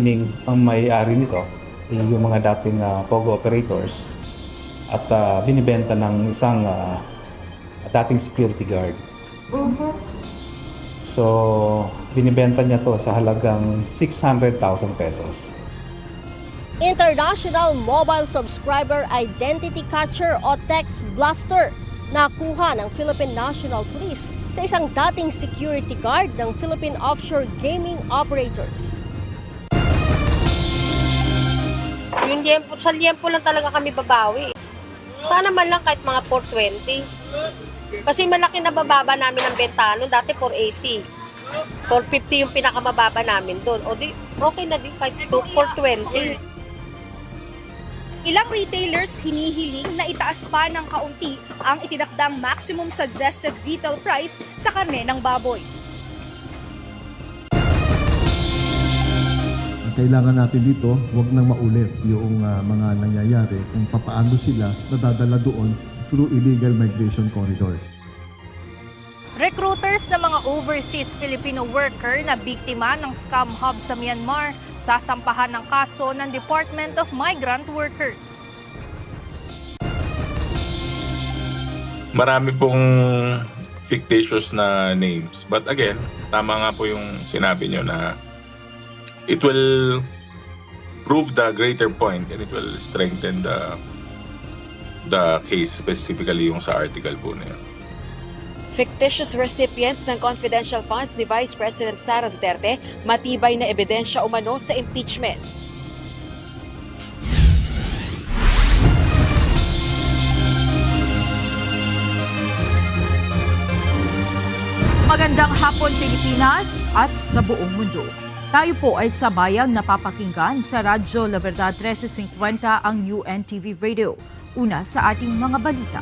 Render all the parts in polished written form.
meaning ang may-ari nito ay yung mga dating POGO operators at binibenta ng isang dating security guard. So, binibenta niya to sa halagang 600,000 pesos. International Mobile Subscriber Identity Catcher o Text Blaster nakuha ng Philippine National Police sa isang dating security guard ng Philippine Offshore Gaming Operators. Yung sa liempo lang talaga kami babawi. Sana man lang kahit mga 420. Kasi malaki na bababa namin ang benta nun, dati 480. 450 yung pinakamababa namin doon. O di, okay na din kahit 420. Ilang retailers hinihiling na itaas pa ng kaunti ang itinakdang maximum suggested retail price sa karne ng baboy. Kailangan natin dito, huwag nang maulit yung mga nangyayari kung papaano sila nadadala doon through illegal migration corridors. Recruiters ng mga overseas Filipino worker na biktima ng scam hub sa Myanmar, sasampahan ng kaso ng Department of Migrant Workers. Marami pong fictitious na names. But again, tama nga po yung sinabi nyo na it will prove the greater point and it will strengthen the case, specifically yung sa article po na yun. Fictitious recipients ng confidential funds ni Vice President Sara Duterte, matibay na ebidensya umano sa impeachment. Magandang hapon Pilipinas at sa buong mundo. Tayo po ay sabayang napapakinggan sa Radyo La Verdad 1350 ang UNTV Radio. Una sa ating mga balita.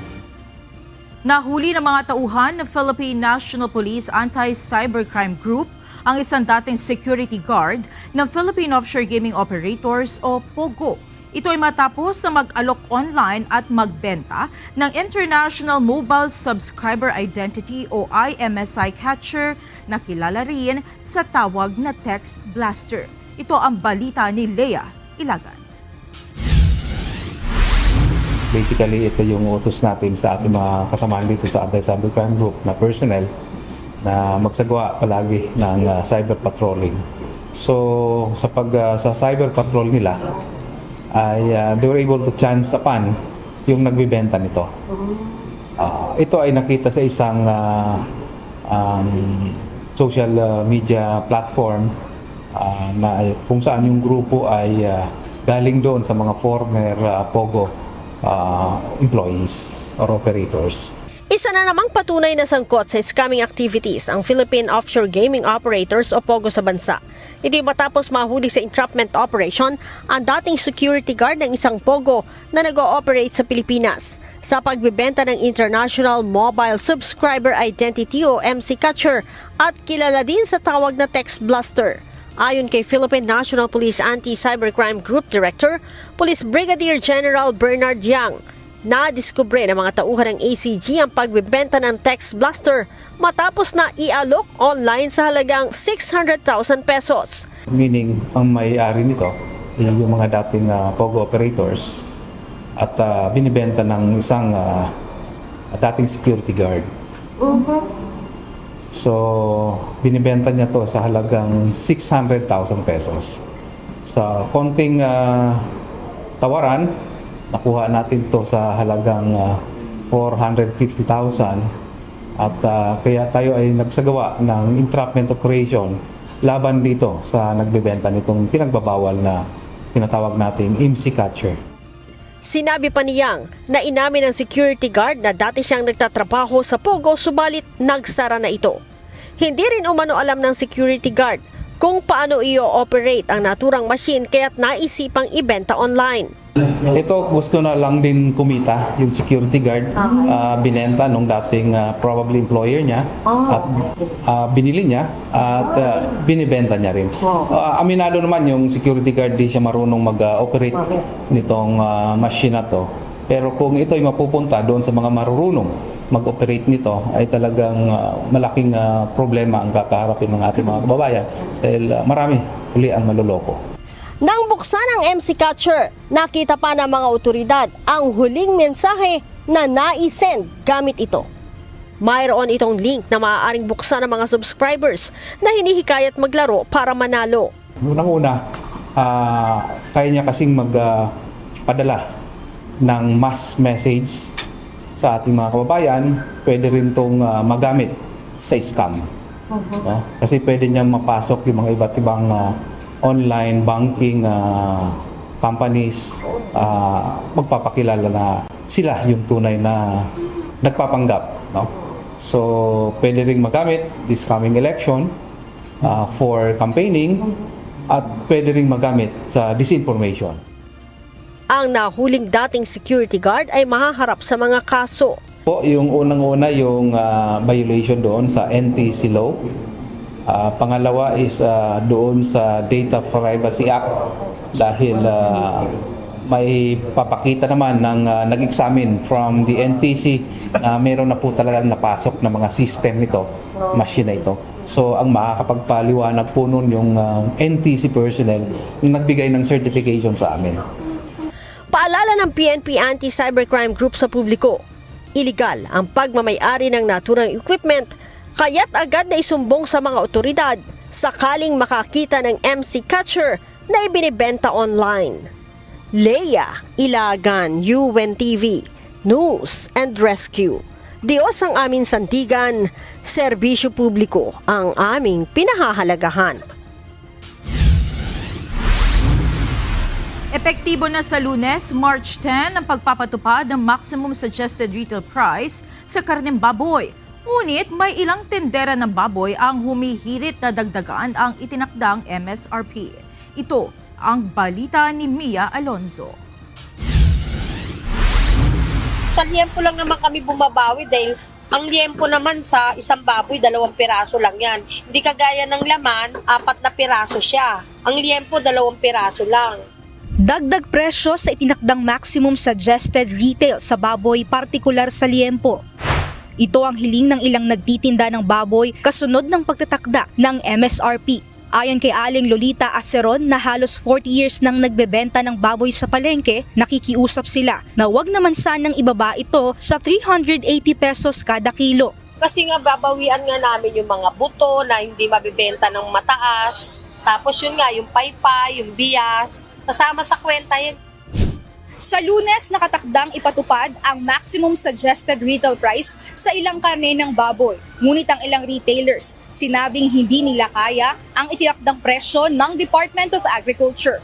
Nahuli ng mga tauhan ng Philippine National Police Anti-Cybercrime Group ang isang dating security guard ng Philippine Offshore Gaming Operators o POGO. Ito ay matapos na mag-alok online at magbenta ng International Mobile Subscriber Identity o IMSI catcher na kilala rin sa tawag na Text Blaster. Ito ang balita ni Lea Ilagan. Basically, ito yung utos natin sa ating mga kasamahan dito sa Anti-Cybercrime Group na personnel na magsagawa palagi ng cyber patrolling. So, sa cyber patrol nila, ay they were able to chance upon yung nagbibenta nito. Ito ay nakita sa isang social media platform na kung saan yung grupo ay galing doon sa mga former POGO employees or operators. Isa na namang patunay na sangkot sa scamming activities ang Philippine Offshore Gaming Operators o POGO sa bansa. Ito matapos mahuli sa entrapment operation ang dating security guard ng isang POGO na nag-ooperate sa Pilipinas sa pagbibenta ng International Mobile Subscriber Identity o MC Catcher at kilala din sa tawag na Text Blaster. Ayon kay Philippine National Police Anti-Cybercrime Group Director, Police Brigadier General Bernard Yang, nadiskubre ng mga tauhan ng ACG ang pagbibenta ng Text Blaster matapos na ialok online sa halagang 600,000 pesos. Meaning, ang may-ari nito ay yung mga dating POGO operators at binibenta ng isang dating security guard. So, binibenta niya to sa halagang 600,000 pesos. Sa konting tawaran, nakuha natin to sa halagang 450,000 at kaya tayo ay nagsagawa ng entrapment operation laban dito sa nagbebenta nitong pinagbabawal na tinatawag nating MC Catcher. Sinabi pa ni Yang na inamin ng security guard na dati siyang nagtatrabaho sa POGO subalit nagsara na ito. Hindi rin umano alam ng security guard kung paano i-operate ang naturang machine kaya't naisipang ibenta online. Ito gusto na lang din kumita yung security guard, binenta nung dating probably employer niya at binili niya at binibenta niya rin. Aminado naman yung security guard, di siya marunong mag-operate nitong machine na to. Pero kung ito ay mapupunta doon sa mga marunong mag-operate nito, ay talagang malaking problema ang kakaharapin ng ating mga kababayan dahil marami uli ang maluloko. Nang buksan ang MC Catcher, nakita pa ng mga otoridad ang huling mensahe na naisend gamit ito. Mayroon itong link na maaaring buksan ng mga subscribers na hinihikayat maglaro para manalo. Unang-una, kaya niya kasing magpadala ng mass message sa ating mga kababayan. Pwede rin itong magamit sa scam. No? Kasi pwede niyang mapasok yung mga iba't ibang online banking companies, magpapakilala na sila yung tunay na nagpapanggap. No? So, pwede rin magamit this coming election for campaigning at pwede rin magamit sa disinformation. Ang nahuling dating security guard ay mahaharap sa mga kaso. Po, yung unang-una yung violation doon sa NTC law. Pangalawa is doon sa Data Privacy Act dahil may papakita naman ng nag-examine from the NTC na meron na po talagang napasok na mga system nito, machine na ito. So ang makakapagpaliwanag po nun yung NTC personnel na nagbigay ng certification sa amin. Paalala ng PNP Anti-Cybercrime Group sa publiko, iligal ang pagmamay-ari ng naturang equipment, kaya't agad na isumbong sa mga otoridad sakaling makakita ng MC Catcher na ibinibenta online. Leia Ilagan, UNTV, News and Rescue. Diyos ang aming sandigan, serbisyo publiko ang aming pinahahalagahan. Epektibo na sa Lunes, March 10, ang pagpapatupad ng maximum suggested retail price sa karneng baboy. Ngunit may ilang tendera ng baboy ang humihirit na dagdagan ang itinakdang MSRP. Ito ang balita ni Mia Alonzo. Sa liempo lang naman kami bumabawi dahil ang liempo naman sa isang baboy, 2 piraso lang yan. Hindi kagaya ng laman, 4 na piraso siya. Ang liempo, 2 piraso lang. Dagdag presyo sa itinakdang maximum suggested retail sa baboy, partikular sa liempo. Ito ang hiling ng ilang nagtitinda ng baboy kasunod ng pagtatakda ng MSRP. Ayon kay Aling Lolita Aceron na halos 40 years nang nagbebenta ng baboy sa palengke, nakikiusap sila na wag naman sanang ibaba ito sa 380 pesos kada kilo. Kasi nga babawian nga namin yung mga buto na hindi mabibenta ng mataas. Tapos yun nga, yung paypay, yung bias, kasama sa kwenta yun. Sa Lunes, nakatakdang ipatupad ang maximum suggested retail price sa ilang karne ng baboy. Ngunit ang ilang retailers sinabing hindi nila kaya ang itinakdang presyo ng Department of Agriculture.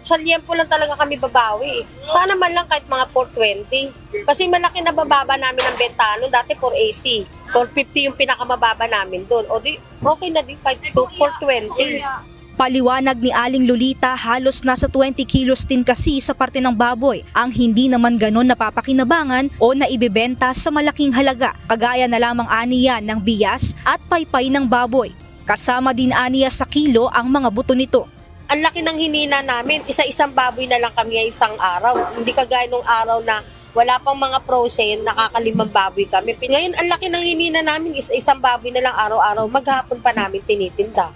Sa liempo lang talaga kami babawi. Sana man lang kahit mga 420. Kasi malaki na bababa namin ang benta nun, dati 480. 450 yung pinakamababa namin doon. O di, okay na din kahit 420. Paliwanag ni Aling Lolita, halos nasa 20 kilos din kasi sa parte ng baboy ang hindi naman ganon napapakinabangan o naibebenta sa malaking halaga, kagaya na lamang aniya ng bias at paypay ng baboy. Kasama din aniya sa kilo ang mga buto nito. Ang laki ng hinina namin, isa-isang baboy na lang kami isang araw. Hindi kagaya nung araw na wala pang mga frozen, nakakalimang baboy kami. Ngayon, ang laki ng hinina namin, isa-isang baboy na lang araw-araw, maghapon pa namin tinitinda.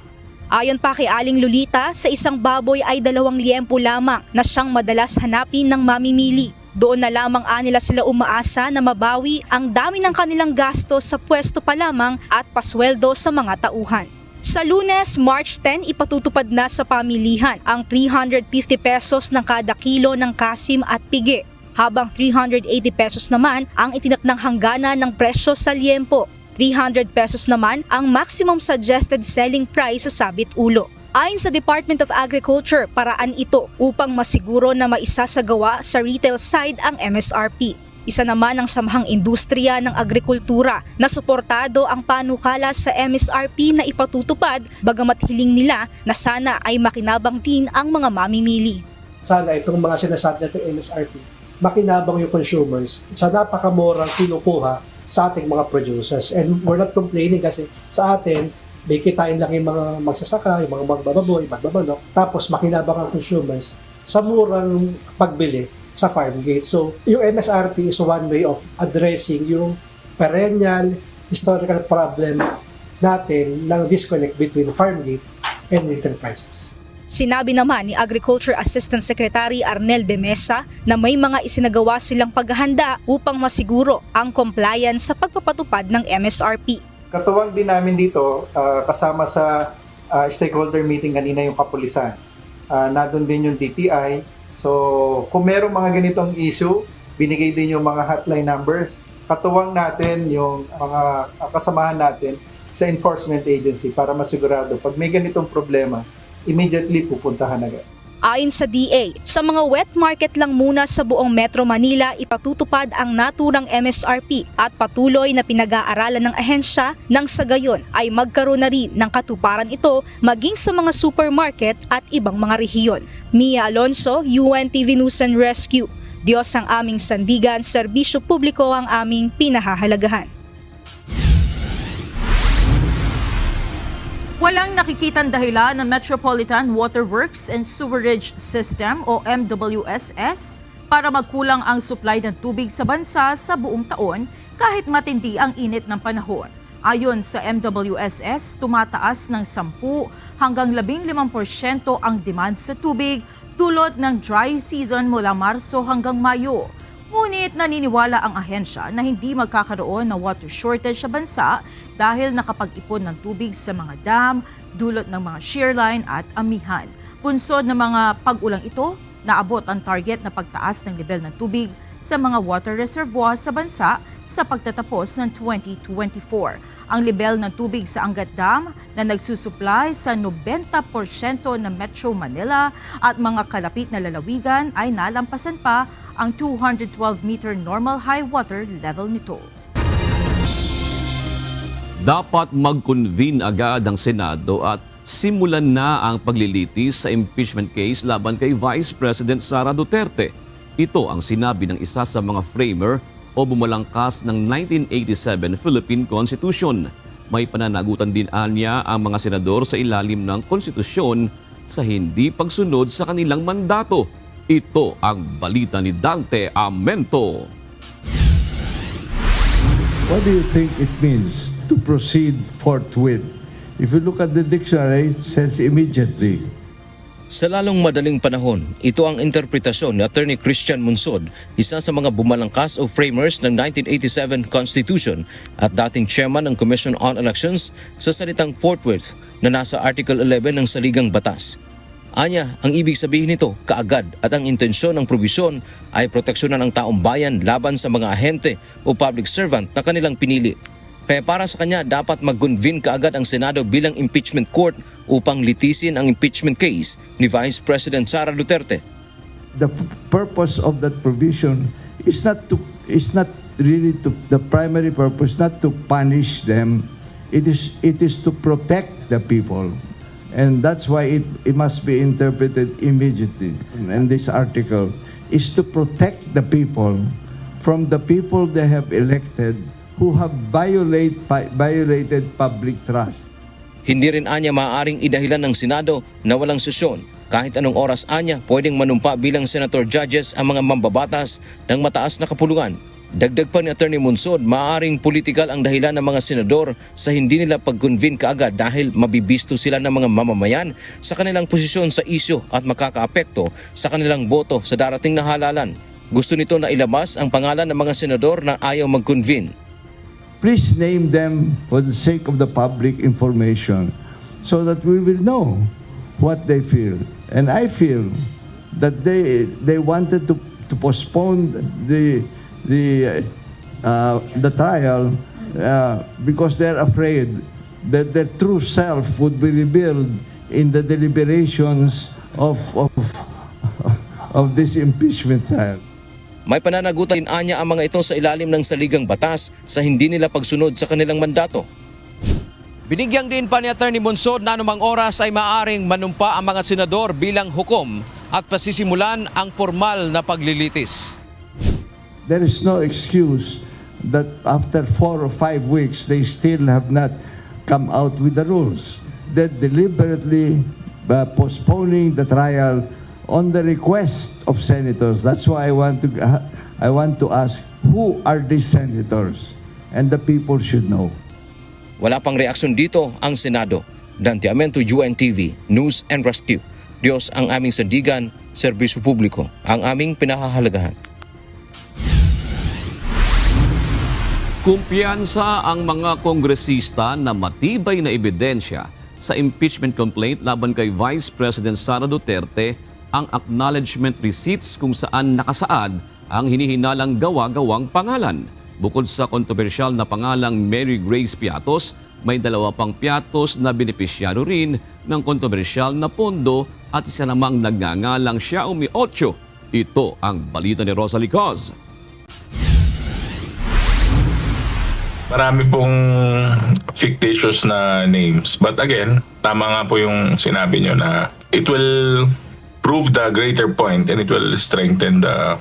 Ayon pa kay Aling Lolita, sa isang baboy ay 2 liempo lamang na siyang madalas hanapin ng mamimili. Doon na lamang anila sila umaasa na mabawi ang dami ng kanilang gasto sa pwesto pa lamang at pasweldo sa mga tauhan. Sa Lunes, March 10, ipatutupad na sa pamilihan ang 350 pesos ng kada kilo ng kasim at pigi, habang 380 pesos naman ang itinakdang hangganan ng presyo sa liempo. 300 pesos naman ang maximum suggested selling price sa sabit ulo. Ayon sa Department of Agriculture, paraan ito upang masiguro na maisasagawa sa retail side ang MSRP. Isa naman ang samahang industriya ng agrikultura na suportado ang panukala sa MSRP na ipatutupad, bagamat hiling nila na sana ay makinabang din ang mga mamimili. Sana itong mga sinasabi natin MSRP, makinabang yung consumers sa napakamurang kinukuha sa ating mga producers. And we're not complaining kasi sa atin, may kitain lang yung mga magsasaka, yung mga magbababoy, magbabanok, tapos makinabang ang consumers sa murang pagbili sa farm gate. So, yung MSRP is one way of addressing yung perennial historical problem natin ng disconnect between farm gate and retail prices. Sinabi naman ni Agriculture Assistant Secretary Arnel de Mesa na may mga isinagawa silang paghahanda upang masiguro ang compliance sa pagpapatupad ng MSRP. Katuwang din namin dito, kasama sa stakeholder meeting kanina yung kapulisan. Nandun din yung DTI. So kung merong mga ganitong issue, binigay din yung mga hotline numbers. Katuwang natin yung mga kasamahan natin sa enforcement agency para masigurado pag may ganitong problema, immediately pupuntahan agad. Ayon sa DA, sa mga wet market lang muna sa buong Metro Manila ipatutupad ang naturang MSRP at patuloy na pinag-aaralan ng ahensya nang sa gayon ay magkaroon na rin ng katuparan ito maging sa mga supermarket at ibang mga rehiyon. Mia Alonso, UNTV News and Rescue. Diyos ang aming sandigan, serbisyo publiko ang aming pinahahalagahan. Walang nakikitang dahilan ng Metropolitan Water Works and Sewerage System o MWSS para magkulang ang supply ng tubig sa bansa sa buong taon kahit matindi ang init ng panahon. Ayon sa MWSS, tumataas ng 10 hanggang 15% ang demand sa tubig dulot ng dry season mula Marso hanggang Mayo. Ngunit naniniwala ang ahensya na hindi magkakaroon ng water shortage sa bansa dahil nakapag-ipon ng tubig sa mga dam, dulot ng mga shearline at amihan. Punsod ng mga pag-ulang ito, naabot ang target na pagtaas ng level ng tubig sa mga water reservoirs sa bansa sa pagtatapos ng 2024. Ang level ng tubig sa Angat Dam na nagsusupply sa 90% ng Metro Manila at mga kalapit na lalawigan ay nalampasan pa ang 212-meter normal high water level nito. Dapat mag-convene agad ang Senado at simulan na ang paglilitis sa impeachment case laban kay Vice President Sara Duterte. Ito ang sinabi ng isa sa mga framer o bumalangkas ng 1987 Philippine Constitution. May pananagutan din anya ang mga senador sa ilalim ng konstitusyon sa hindi pagsunod sa kanilang mandato. Ito ang balita ni Dante Amento. What do you think it means to proceed forthwith? If you look at the dictionary, it says immediately. Sa lalong madaling panahon, ito ang interpretasyon ni Attorney Christian Munsod, isa sa mga bumalangkas o framers ng 1987 Constitution at dating chairman ng Commission on Elections sa salitang forthwith na nasa Article 11 ng Saligang Batas. Anya, ang ibig sabihin nito, kaagad at ang intensyon ng probisyon ay proteksyonan ang taong bayan laban sa mga ahente o public servant na kanilang pinili. Kaya para sa kanya, dapat mag-convene kaagad ang Senado bilang impeachment court upang litisin ang impeachment case ni Vice President Sara Duterte. The purpose of that provision is not really to the primary purpose, not to punish them. It is to protect the people. And that's why it must be interpreted immediately. And this article is to protect the people from the people they have elected who have violated public trust. Hindi rin anya maaaring idahilan ng Senado na walang sesyon. Kahit anong oras anya, pwedeng manumpa bilang senator judges ang mga mambabatas ng mataas na kapulungan. Dagdag pa ni Attorney Munsod, maaaring politikal ang dahilan ng mga senador sa hindi nila pag-convene kaagad dahil mabibisto sila ng mga mamamayan sa kanilang posisyon sa isyu at makakaapekto sa kanilang boto sa darating na halalan. Gusto nito na ilabas ang pangalan ng mga senador na ayaw mag-convene. Please name them for the sake of the public information so that we will know what they feel. And I feel that they wanted to postpone the trial because they're afraid that their true self would be revealed in the deliberations of this impeachment trial. May pananagutan din anya ang mga ito sa ilalim ng saligang batas sa hindi nila pagsunod sa kanilang mandato. Binigyang din pa ni Attorney Munsod na anumang oras ay maaaring manumpa ang mga senador bilang hukom at pasisimulan ang formal na paglilitis. There is no excuse that after 4 or 5 weeks they still have not come out with the rules. They're deliberately postponing the trial on the request of senators. That's why I want to ask, who are these senators? And the people should know. Wala pang reaksyon dito ang Senado. Dante Amento, UNTV News and Rescue. Diyos ang aming sandigan, serbisyo publiko ang aming pinahahalagahan. Kumpiyansa ang mga kongresista na matibay na ebidensya sa impeachment complaint laban kay Vice President Sara Duterte ang acknowledgement receipts kung saan nakasaad ang hinihinalang gawa-gawang pangalan. Bukod sa kontrobersyal na pangalang Mary Grace Piatos, may 2 pang Piatos na benepisyaro rin ng kontrobersyal na pondo at isa namang nagngangalang Xiaomi 8. Ito ang balita ni Rosalie Coz. Marami pong fictitious na names. But again, tama nga po yung sinabi nyo na it will prove the greater point and it will strengthen the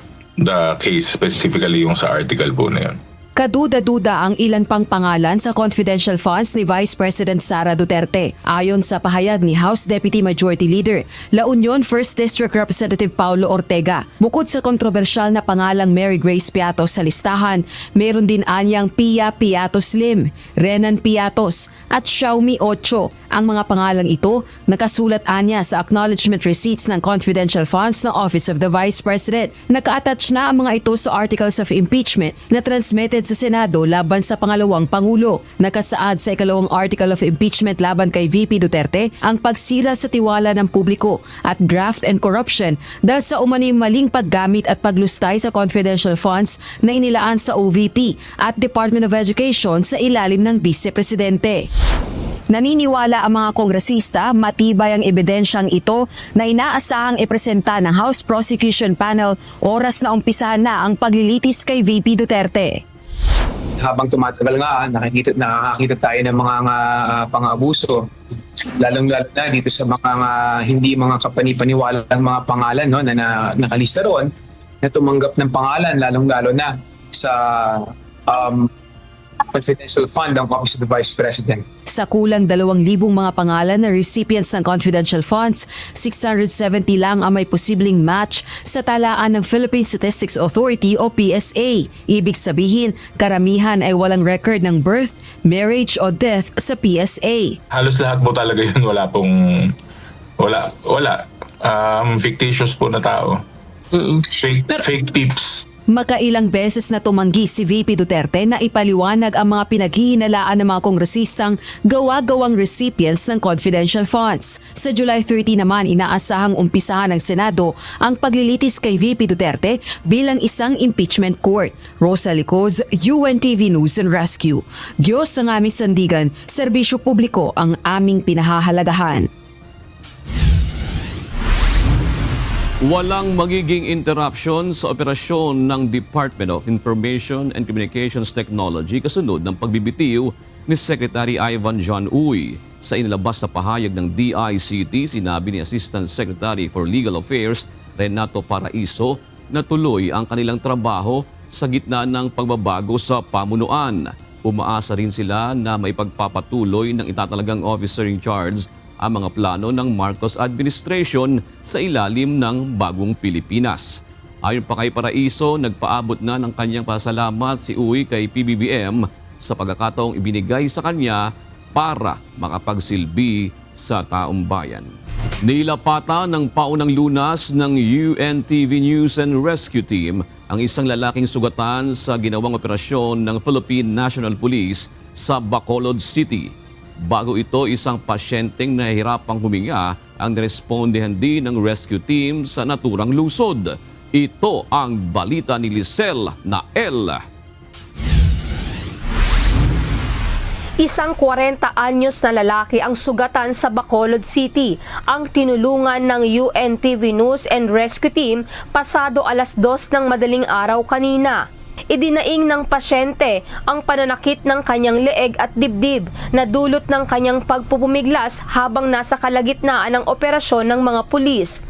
case, specifically yung sa article po na yun. Kaduda-duda ang ilan pang pangalan sa confidential funds ni Vice President Sara Duterte. Ayon sa pahayag ni House Deputy Majority Leader, La Union 1st District Representative Paulo Ortega. Bukod sa kontrobersyal na pangalang Mary Grace Piatos sa listahan, meron din anyang Pia Piatos Lim, Renan Piatos at Xiaomi 8. Ang mga pangalang ito nakasulat anya sa acknowledgement receipts ng confidential funds ng Office of the Vice President. Naka-attach na ang mga ito sa articles of impeachment na transmitted sa Senado laban sa pangalawang Pangulo. Nakasaad sa ikalawang article of impeachment laban kay VP Duterte ang pagsira sa tiwala ng publiko at graft and corruption dahil sa umano'y maling paggamit at paglustay sa confidential funds na inilaan sa OVP at Department of Education sa ilalim ng Vice Presidente. Naniniwala ang mga kongresista matibay ang ebidensyang ito na inaasahang ipresenta ng House Prosecution Panel oras na umpisahan na ang paglilitis kay VP Duterte. Habang tumatagal nga, nakakakita tayo ng mga pang-abuso, lalong-lalo na dito sa mga hindi mga kapanipaniwalang mga pangalan, no, na nakalista roon, na tumanggap ng pangalan, lalong-lalo na sa confidential fund ng Office of the Vice President. Sa kulang 2,000 mga pangalan na recipients ng confidential funds, 670 lang ang may posibleng match sa talaan ng Philippine Statistics Authority o PSA. Ibig sabihin, karamihan ay walang record ng birth, marriage o death sa PSA. Halos lahat po talaga yun, wala. Fictitious po na tao. Fake tips. Makailang beses na tumanggi si VP Duterte na ipaliwanag ang mga pinaghihinalaan ng mga kongresistang gawa-gawang recipients ng confidential funds. Sa July 30 naman, inaasahang umpisahan ng Senado ang paglilitis kay VP Duterte bilang isang impeachment court. Rosalie Coz, UNTV News and Rescue. Diyos ang aming sandigan, serbisyo publiko ang aming pinahahalagahan. Walang magiging interruption sa operasyon ng Department of Information and Communications Technology kasunod ng pagbibitiw ni Secretary Ivan John Uy. Sa inilabas na pahayag ng DICT, sinabi ni Assistant Secretary for Legal Affairs Renato Paraiso na tuloy ang kanilang trabaho sa gitna ng pagbabago sa pamunuan. Umaasa rin sila na may pagpapatuloy ng itatalagang officer in charge ang mga plano ng Marcos administration sa ilalim ng bagong Pilipinas. Ayon pa kay Paraiso, nagpaabot na ng kanyang pasalamat si Uy kay PBBM sa pagkakataong ibinigay sa kanya para makapagsilbi sa taong bayan. Nilapatan ng paunang lunas ng UNTV News and Rescue Team ang isang lalaking sugatan sa ginawang operasyon ng Philippine National Police sa Bacolod City. Bago ito, isang pasyenteng nahihirapang huminga ang nirespondehan din ng rescue team sa naturang lusod. Ito ang balita ni Lisel Nael. Isang 40 anyos na lalaki ang sugatan sa Bacolod City. Ang tinulungan ng UNTV News and Rescue Team pasado 2:00 ng madaling araw kanina. Idinaing ng pasyente ang pananakit ng kanyang leeg at dibdib na dulot ng kanyang pagpupumiglas habang nasa kalagitnaan ng operasyon ng mga pulis.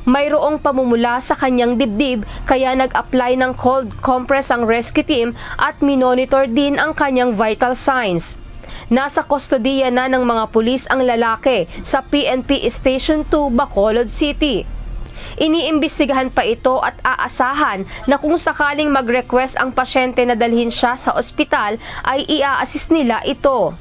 Mayroong pamumula sa kanyang dibdib kaya nag-apply ng cold compress ang rescue team at minonitor din ang kanyang vital signs. Nasa kustodiya na ng mga pulis ang lalaki sa PNP Station 2, Bacolod City. Iniimbestigahan pa ito at aasahan na kung sakaling mag-request ang pasyente na dalhin siya sa ospital ay i-assist nila ito.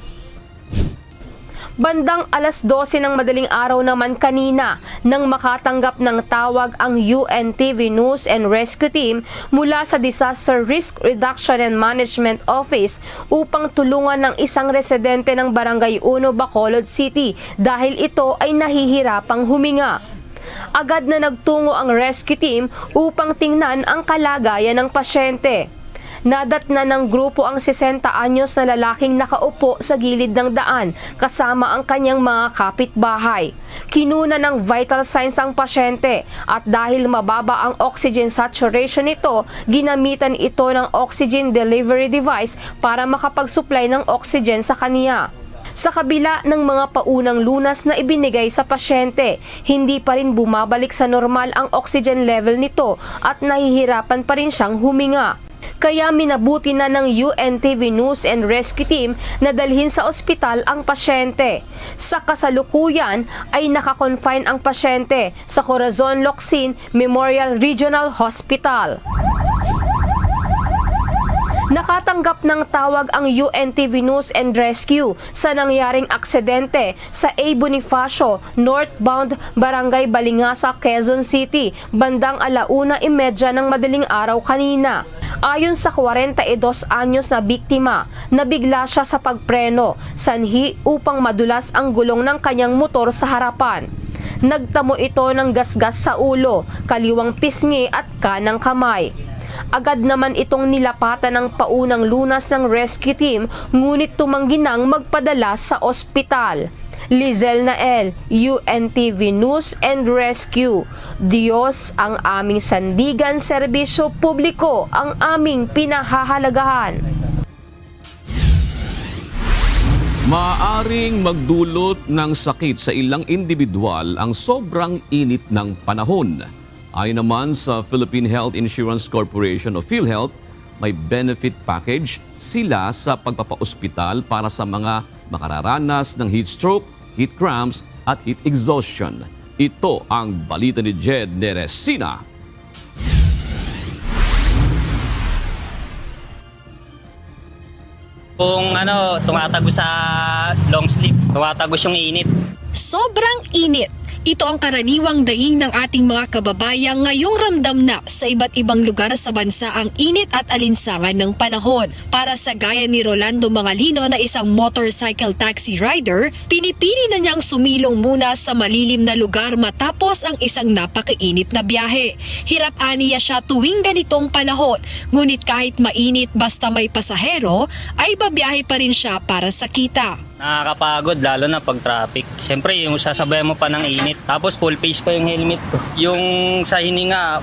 Bandang alas 12 ng madaling araw naman kanina nang makatanggap ng tawag ang UNTV News and Rescue Team mula sa Disaster Risk Reduction and Management Office upang tulungan ng isang residente ng Barangay 1 Bacolod City dahil ito ay nahihirapang huminga. Agad na nagtungo ang rescue team upang tingnan ang kalagayan ng pasyente. Nadatna ng grupo ang 60 anyos na lalaking nakaupo sa gilid ng daan kasama ang kanyang mga kapitbahay. Kinuna ng vital signs ang pasyente at dahil mababa ang oxygen saturation nito, ginamitan ito ng oxygen delivery device para makapag-supply ng oxygen sa kaniya. Sa kabila ng mga paunang lunas na ibinigay sa pasyente, hindi pa rin bumabalik sa normal ang oxygen level nito at nahihirapan pa rin siyang huminga. Kaya minabuti na ng UNTV News and Rescue Team na dalhin sa ospital ang pasyente. Sa kasalukuyan ay nakakonfine ang pasyente sa Corazon Locsin Memorial Regional Hospital. Nakatanggap ng tawag ang UNTV News and Rescue sa nangyaring aksidente sa A. Bonifacio, northbound Barangay Balingasa, Quezon City, bandang 1:30 ng madaling araw kanina. Ayon sa 42 anyos na biktima, nabigla siya sa pagpreno, sanhi upang madulas ang gulong ng kanyang motor sa harapan. Nagtamo ito ng gasgas sa ulo, kaliwang pisngi at kanang kamay. Agad naman itong nilapatan ng paunang lunas ng rescue team, ngunit tumanggi nang magpadala sa ospital. Lizel Nael, UNTV News and Rescue. Diyos ang aming sandigan, serbisyo publiko ang aming pinahahalagahan. Maaring magdulot ng sakit sa ilang individual ang sobrang init ng panahon. Ayon naman sa Philippine Health Insurance Corporation o PhilHealth, may benefit package sila sa pagpapaospital para sa mga makararanas ng heat stroke, heat cramps at heat exhaustion. Ito ang balita ni Jed Neresina. Kung tumatagos sa long sleep, tumatagos yung init. Sobrang init. Ito ang karaniwang daing ng ating mga kababayan ngayong ramdam na sa iba't ibang lugar sa bansa ang init at alinsangan ng panahon. Para sa gaya ni Rolando Mangalino na isang motorcycle taxi rider, pinipili na niyang sumilong muna sa malilim na lugar matapos ang isang napakainit na biyahe. Hirap aniya siya tuwing ganitong panahon, ngunit kahit mainit basta may pasahero, ay babiyahe pa rin siya para sa kita. Nakakapagod lalo na pag traffic. Siyempre yung sasabayan mo pa ng init. Tapos full face pa yung helmet ko. Yung sa hininga,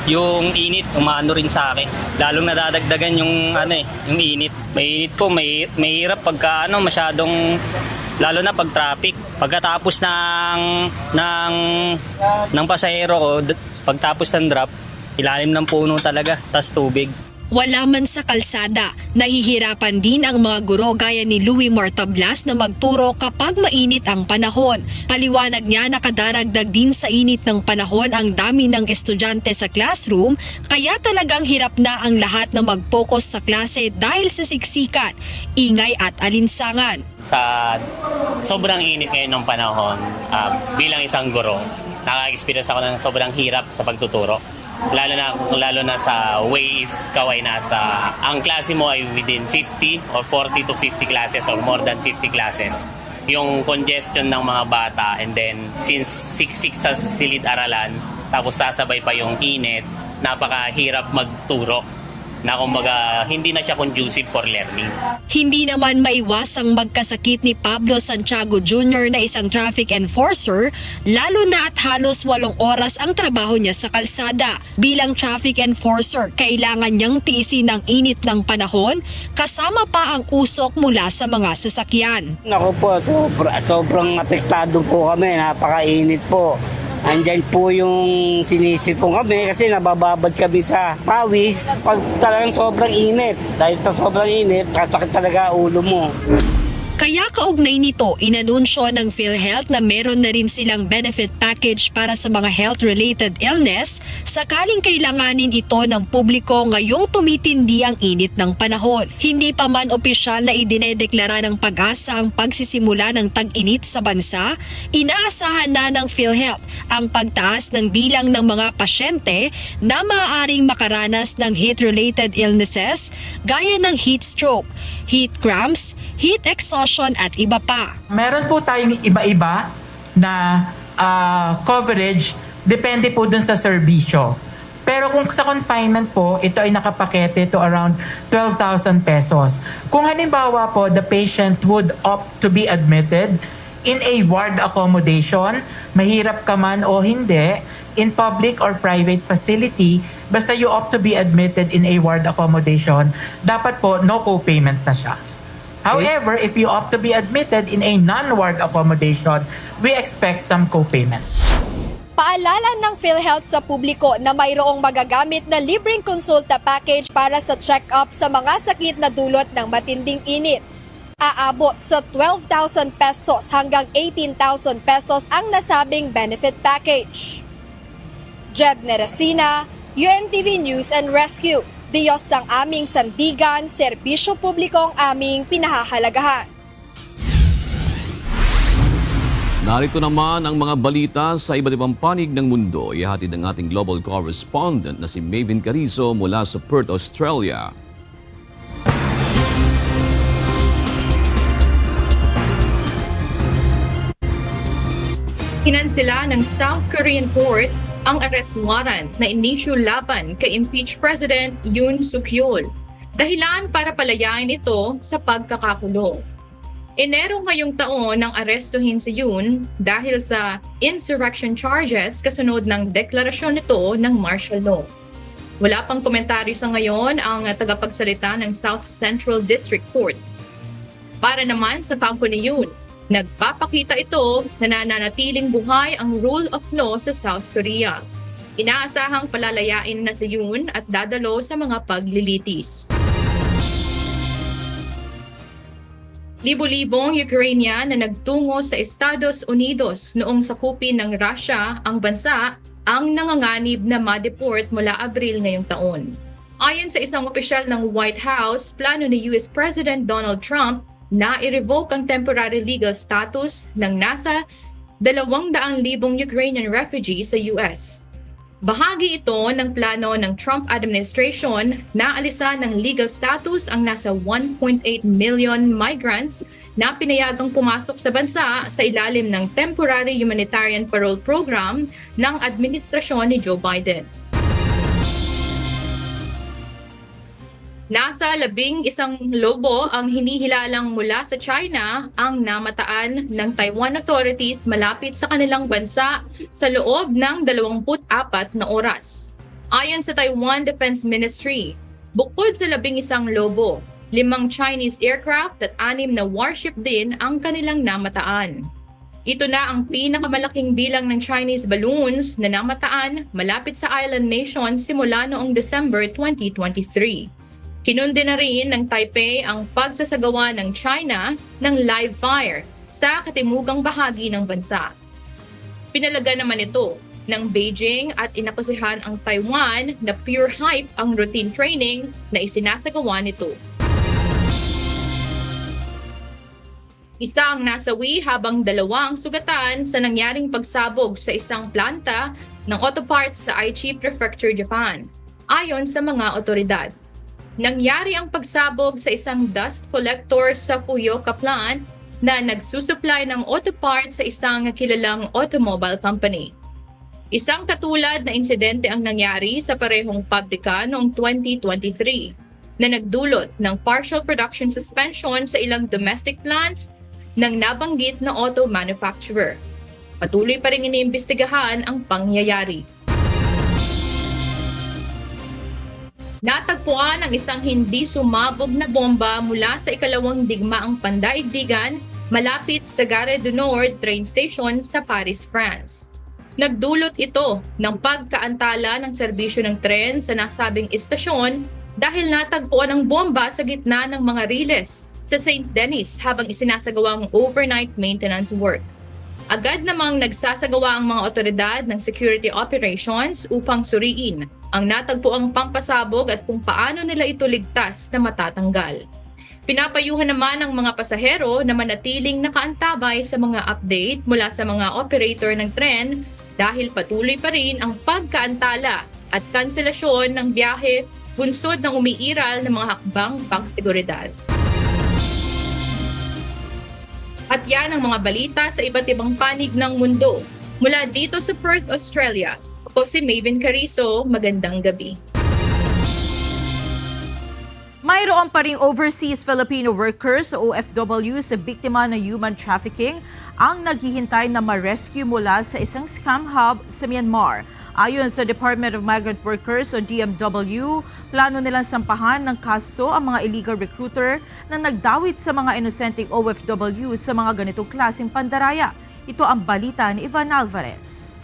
yung init umaano rin sa akin. Lalong nadadagdagan yung yung init. May init po, may hirap pagka masyadong lalo na pag traffic. Pagkatapos ng pasahero ko, pagtapos ng drop, ilalim ng puno talaga, tas tubig. Wala man sa kalsada, nahihirapan din ang mga guro gaya ni Louie Martablas na magturo kapag mainit ang panahon. Paliwanag niya nakadaragdag din sa init ng panahon ang dami ng estudyante sa classroom, kaya talagang hirap na ang lahat na mag-focus sa klase dahil sa siksikan, ingay at alinsangan. Sa sobrang init ngayon ng panahon, bilang isang guro, nakaka-experience ako ng sobrang hirap sa pagtuturo. Lalo na sa way if ikaw ay ang klase mo ay within 50 or 40 to 50 classes or more than 50 classes. Yung congestion ng mga bata, and then since siksik sa silid-aralan, tapos sasabay pa yung init, napakahirap magturo na kumbaga hindi na siya conducive for learning. Hindi naman maiwasang magkasakit ni Pablo Santiago Jr. na isang traffic enforcer, lalo na at halos 8 oras ang trabaho niya sa kalsada. Bilang traffic enforcer, kailangan niyang tiisin ang init ng panahon, kasama pa ang usok mula sa mga sasakyan. Naku po, sobrang apektado po kami, napakainit po. Andyan po yung sinisipong kami kasi nabababad kami sa pawis pag talagang sobrang init. Dahil sa sobrang init, kasakit talaga ulo mo. Kaya kaugnay nito, inanunsyo ng PhilHealth na meron na rin silang benefit package para sa mga health-related illness sakaling kailanganin ito ng publiko ngayong tumitindi ang init ng panahon. Hindi pa man opisyal na idinedeklara ng Pag-asa ang pagsisimula ng tag-init sa bansa, inaasahan na ng PhilHealth ang pagtaas ng bilang ng mga pasyente na maaaring makaranas ng heat-related illnesses gaya ng heat stroke, heat cramps, heat exhaustion at iba pa. Meron po tayong iba-iba na coverage, depende po dun sa serbisyo. Pero kung sa confinement po, ito ay nakapakete to around 12,000 pesos. Kung halimbawa po, the patient would opt to be admitted in a ward accommodation, mahirap ka man o hindi, in public or private facility, basta you opt to be admitted in a ward accommodation, dapat po no co-payment na siya. However, if you opt to be admitted in a non-ward accommodation, we expect some co-payment. Paalala ng PhilHealth sa publiko na mayroong magagamit na libreng konsulta package para sa check-up sa mga sakit na dulot ng matinding init. Aabot sa 12,000 pesos hanggang 18,000 pesos ang nasabing benefit package. Jed Neresina, UNTV News and Rescue. Diyos ang aming sandigan, serbisyo publiko ang aming pinahahalagahan. Narito naman ang mga balita sa iba't ibang panig ng mundo. Ihatid ng ating global correspondent na si Maven Carizo mula sa Perth, Australia. Kinansela ng South Korean court ang arrest warrant na inisyu laban kay impeached President Yoon Suk-yeol. Dahilan para palayain ito sa pagkakakulong. Enero ngayong taon nang arestuhin si Yoon dahil sa insurrection charges kasunod ng deklarasyon nito ng martial law. Wala pang komentaryo sa ngayon ang tagapagsalita ng South Central District Court. Para naman sa kampo ni Yoon, nagpapakita ito na nananatiling buhay ang rule of law sa South Korea. Inaasahang palalayain na si Yoon at dadalo sa mga paglilitis. Libo-libong Ukrainian na nagtungo sa Estados Unidos noong sakupin ng Russia ang bansa ang nanganganib na ma-deport mula Abril ngayong taon. Ayon sa isang opisyal ng White House, plano ni US President Donald Trump na i-revoke ang temporary legal status ng nasa 200,000 Ukrainian refugees sa US. Bahagi ito ng plano ng Trump administration na alisan ng legal status ang nasa 1.8 million migrants na pinayagang pumasok sa bansa sa ilalim ng Temporary Humanitarian Parole Program ng administrasyon ni Joe Biden. Nasa 11 lobo ang hinihilalang mula sa China ang namataan ng Taiwan authorities malapit sa kanilang bansa sa loob ng 24 na oras. Ayon sa Taiwan Defense Ministry, bukod sa 11 lobo, 5 Chinese aircraft at 6 na warship din ang kanilang namataan. Ito na ang pinakamalaking bilang ng Chinese balloons na namataan malapit sa island nation simula noong December 2023. Kinundi na rin ng Taipei ang pagsasagawa ng China ng live fire sa katimugang bahagi ng bansa. Pinalaga naman ito ng Beijing at inakusahan ang Taiwan na pure hype ang routine training na isinasagawa nito. Isa ang nasawi habang 2 ang sugatan sa nangyaring pagsabog sa isang planta ng auto parts sa Aichi Prefecture, Japan, ayon sa mga otoridad. Nangyari ang pagsabog sa isang dust collector sa Fukuoka plant na nagsusupply ng auto parts sa isang kilalang automobile company. Isang katulad na insidente ang nangyari sa parehong pabrika noong 2023 na nagdulot ng partial production suspension sa ilang domestic plants ng nabanggit na auto manufacturer. Patuloy pa rin iniimbestigahan ang pangyayari. Natagpuan ang isang hindi sumabog na bomba mula sa ikalawang digmaang pandaigdigan malapit sa Gare du Nord train station sa Paris, France. Nagdulot ito ng pagkaantala ng serbisyo ng tren sa nasabing istasyon dahil natagpuan ang bomba sa gitna ng mga riles sa St. Denis habang isinasagawa ang overnight maintenance work. Agad namang nagsasagawa ang mga otoridad ng security operations upang suriin ang natagpuang pampasabog at kung paano nila ito ligtas na matatanggal. Pinapayuhan naman ang mga pasahero na manatiling nakaantabay sa mga update mula sa mga operator ng tren dahil patuloy pa rin ang pagkaantala at kanselasyon ng biyahe bunsod ng umiiral ng mga hakbang pangseguridad. At yan ang mga balita sa iba't ibang panig ng mundo. Mula dito sa Perth, Australia, ako si Maven Carizo. Magandang gabi. Mayroon pa ring overseas Filipino workers o OFW sa biktima ng human trafficking ang naghihintay na ma-rescue mula sa isang scam hub sa Myanmar. Ayon sa Department of Migrant Workers o DMW, plano nilang sampahan ng kaso ang mga illegal recruiter na nagdawit sa mga inosenteng OFW sa mga ganitong klaseng pandaraya. Ito ang balita ni Ivan Alvarez.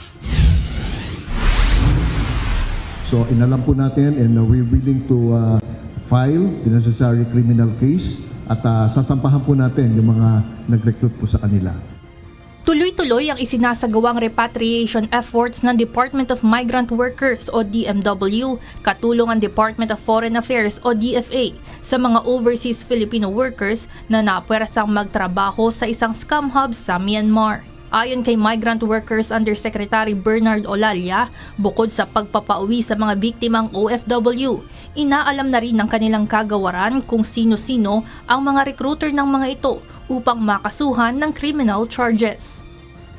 So inalam po natin and we're willing to file the necessary criminal case at sasampahan po natin yung mga nag-recruit po sa kanila. Tuloy-tuloy ang isinasagawang repatriation efforts ng Department of Migrant Workers o DMW, katulong ang Department of Foreign Affairs o DFA sa mga overseas Filipino workers na napuwersang magtrabaho sa isang scam hub sa Myanmar. Ayon kay Migrant Workers Undersecretary Bernard Olalia, bukod sa pagpapauwi sa mga biktimang OFW, inaalam na rin ng kanilang kagawaran kung sino-sino ang mga recruiter ng mga ito upang makasuhan ng criminal charges.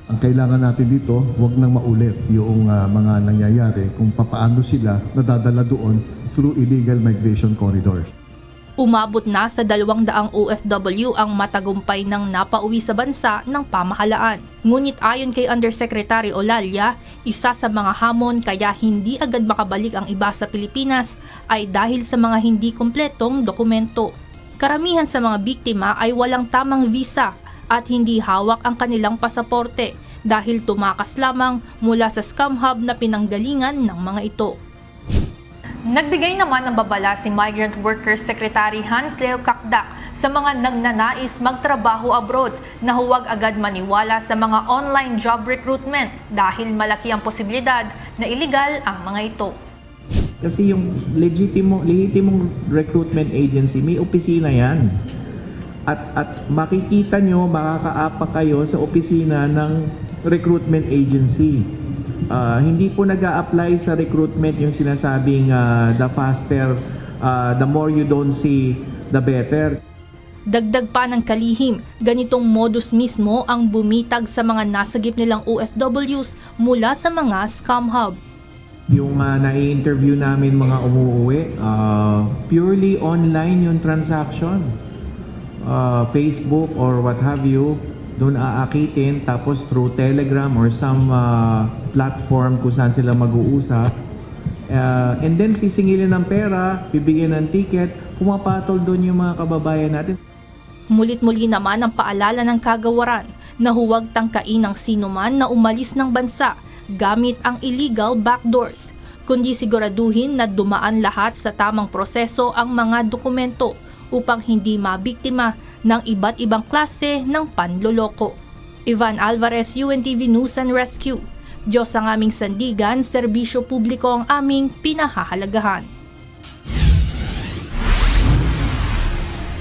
Ang kailangan natin dito, huwag nang maulit yung mga nangyayari kung papaano sila nadadala doon through illegal migration corridors. Umabot na sa 200 OFW ang matagumpay ng napauwi sa bansa ng pamahalaan. Ngunit ayon kay Undersecretary Olalia, isa sa mga hamon kaya hindi agad makabalik ang iba sa Pilipinas ay dahil sa mga hindi kumpletong dokumento. Karamihan sa mga biktima ay walang tamang visa at hindi hawak ang kanilang pasaporte dahil tumakas lamang mula sa scam hub na pinanggalingan ng mga ito. Nagbigay naman ng babala si Migrant Workers Secretary Hans Leo Kakdak sa mga nagnanais magtrabaho abroad na huwag agad maniwala sa mga online job recruitment dahil malaki ang posibilidad na illegal ang mga ito. Kasi yung lehitimong recruitment agency, may opisina yan. At makikita nyo, makakaapa kayo sa opisina ng recruitment agency. Hindi po nag-a-apply sa recruitment yung sinasabing the faster, the more you don't see, the better. Dagdag pa ng kalihim, ganitong modus mismo ang bumitag sa mga nasagip nilang OFWs mula sa mga scam hub. Yung nai-interview namin mga umuuwi, purely online yung transaction. Facebook or what have you, doon aakitin, tapos through Telegram or some platform kung saan sila mag-uusap. And then sisingilin ng pera, bibigyan ng ticket, pumapatol doon yung mga kababayan natin. Mulit-muli naman ang paalala ng kagawaran na huwag tangkain ng sinuman na umalis ng bansa gamit ang illegal backdoors, kundi siguraduhin na dumaan lahat sa tamang proseso ang mga dokumento upang hindi mabiktima ng iba't ibang klase ng panloloko. Ivan Alvarez, UNTV News and Rescue. Diyos ang aming sandigan, serbisyo publiko ang aming pinahahalagahan.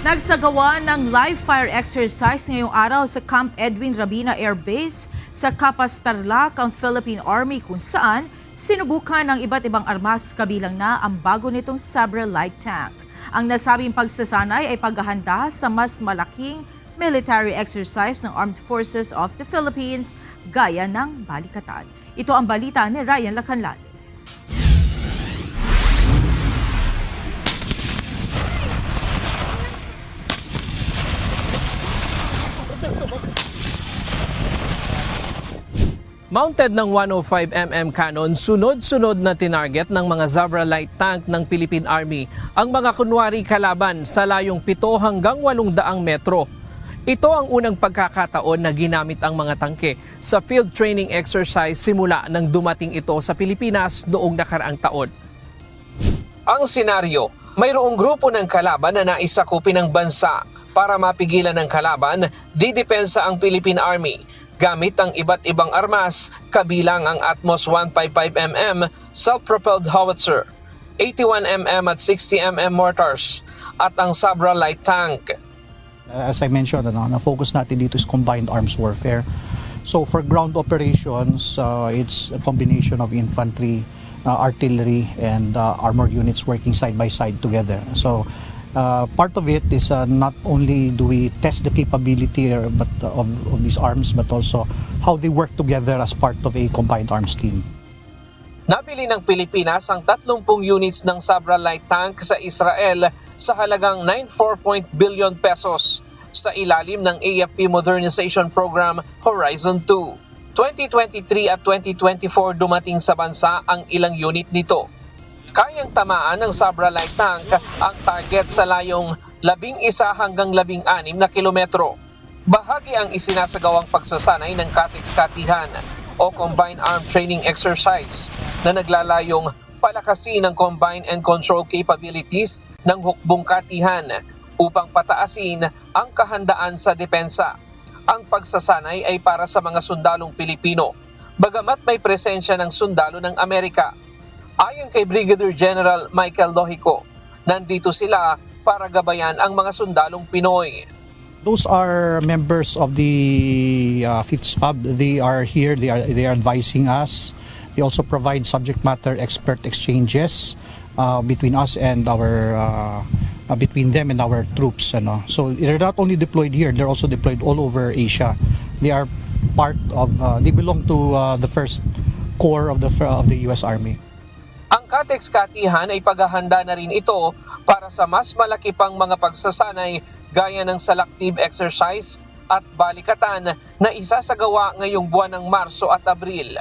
Nagsagawa ng live fire exercise ngayong araw sa Camp Edwin Rabina Air Base sa Capas Tarlac ang Philippine Army kung saan sinubukan ng iba't ibang armas kabilang na ang bago nitong Sabre light tank. Ang nasabing pagsasanay ay paghahanda sa mas malaking military exercise ng Armed Forces of the Philippines gaya ng Balikatan. Ito ang balita ni Ryan Lacanlad. Mounted ng 105mm cannon, sunod-sunod na tinarget ng mga Zebra light tank ng Philippine Army ang mga kunwari kalaban sa layong 7 hanggang 800 metro. Ito ang unang pagkakataon na ginamit ang mga tangke sa field training exercise simula nang dumating ito sa Pilipinas noong nakaraang taon. Ang senaryo, mayroong grupo ng kalaban na naisakupin ng bansa Para mapigilan ng kalaban, didepensa ang Philippine Army gamit ang iba't ibang armas kabilang ang Atmos 155mm self-propelled howitzer, 81mm at 60mm mortars at ang Sabra light tank. As I mentioned, na-focus natin dito is combined arms warfare. So for ground operations, it's a combination of infantry, artillery, and armored units working side by side together. So part of it is not only do we test the capability of these arms, but also how they work together as part of a combined arms team. Nabili ng Pilipinas ang 30 units ng Sabra light tank sa Israel sa halagang 94 billion pesos sa ilalim ng AFP Modernization Program Horizon 2. 2023 at 2024 dumating sa bansa ang ilang unit nito. Kayang tamaan ng Sabra light tank ang target sa layong 11 hanggang 16 na kilometro. Bahagi ang isinasagawang pagsasanay ng Katex-Katihan o Combined Arm Training Exercise na naglalayong palakasin ang combine and control capabilities ng hukbong katihan upang pataasin ang kahandaan sa depensa. Ang pagsasanay ay para sa mga sundalong Pilipino, bagamat may presensya ng sundalo ng Amerika. Ayon kay Brigadier General Michael Lohico, nandito sila para gabayan ang mga sundalong Pinoy. Those are members of the 5th SFAB. They are here. They are advising us. They also provide subject matter expert exchanges between us and our between them and our troops. So they're not only deployed here; they're also deployed all over Asia. They are part of. They belong to the first corps of the U.S. Army. Ang Katex-Katihan ay paghahanda na rin ito para sa mas malaki pang mga pagsasanay gaya ng selective exercise at balikatan na isasagawa ngayong buwan ng Marso at Abril.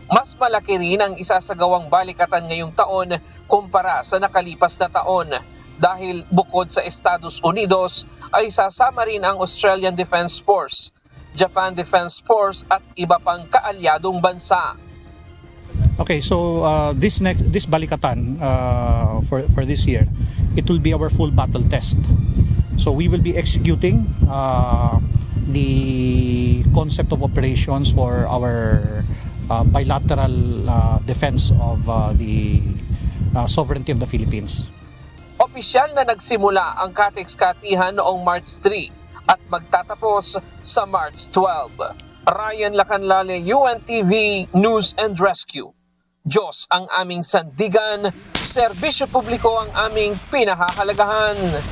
Mas malaki rin ang isasagawang balikatan ngayong taon kumpara sa nakalipas na taon dahil bukod sa Estados Unidos ay sasama rin ang Australian Defense Force, Japan Defense Force at iba pang kaalyadong bansa. Okay, so this balikatan for this year, it will be our full battle test. So we will be executing the concept of operations for our bilateral defense of the sovereignty of the Philippines. Opisyal na nagsimula ang Katex-Katihan noong March 3 at magtatapos sa March 12. Ryan Lacanlale, UNTV News and Rescue. Diyos ang aming sandigan, serbisyo publiko ang aming pinahahalagahan.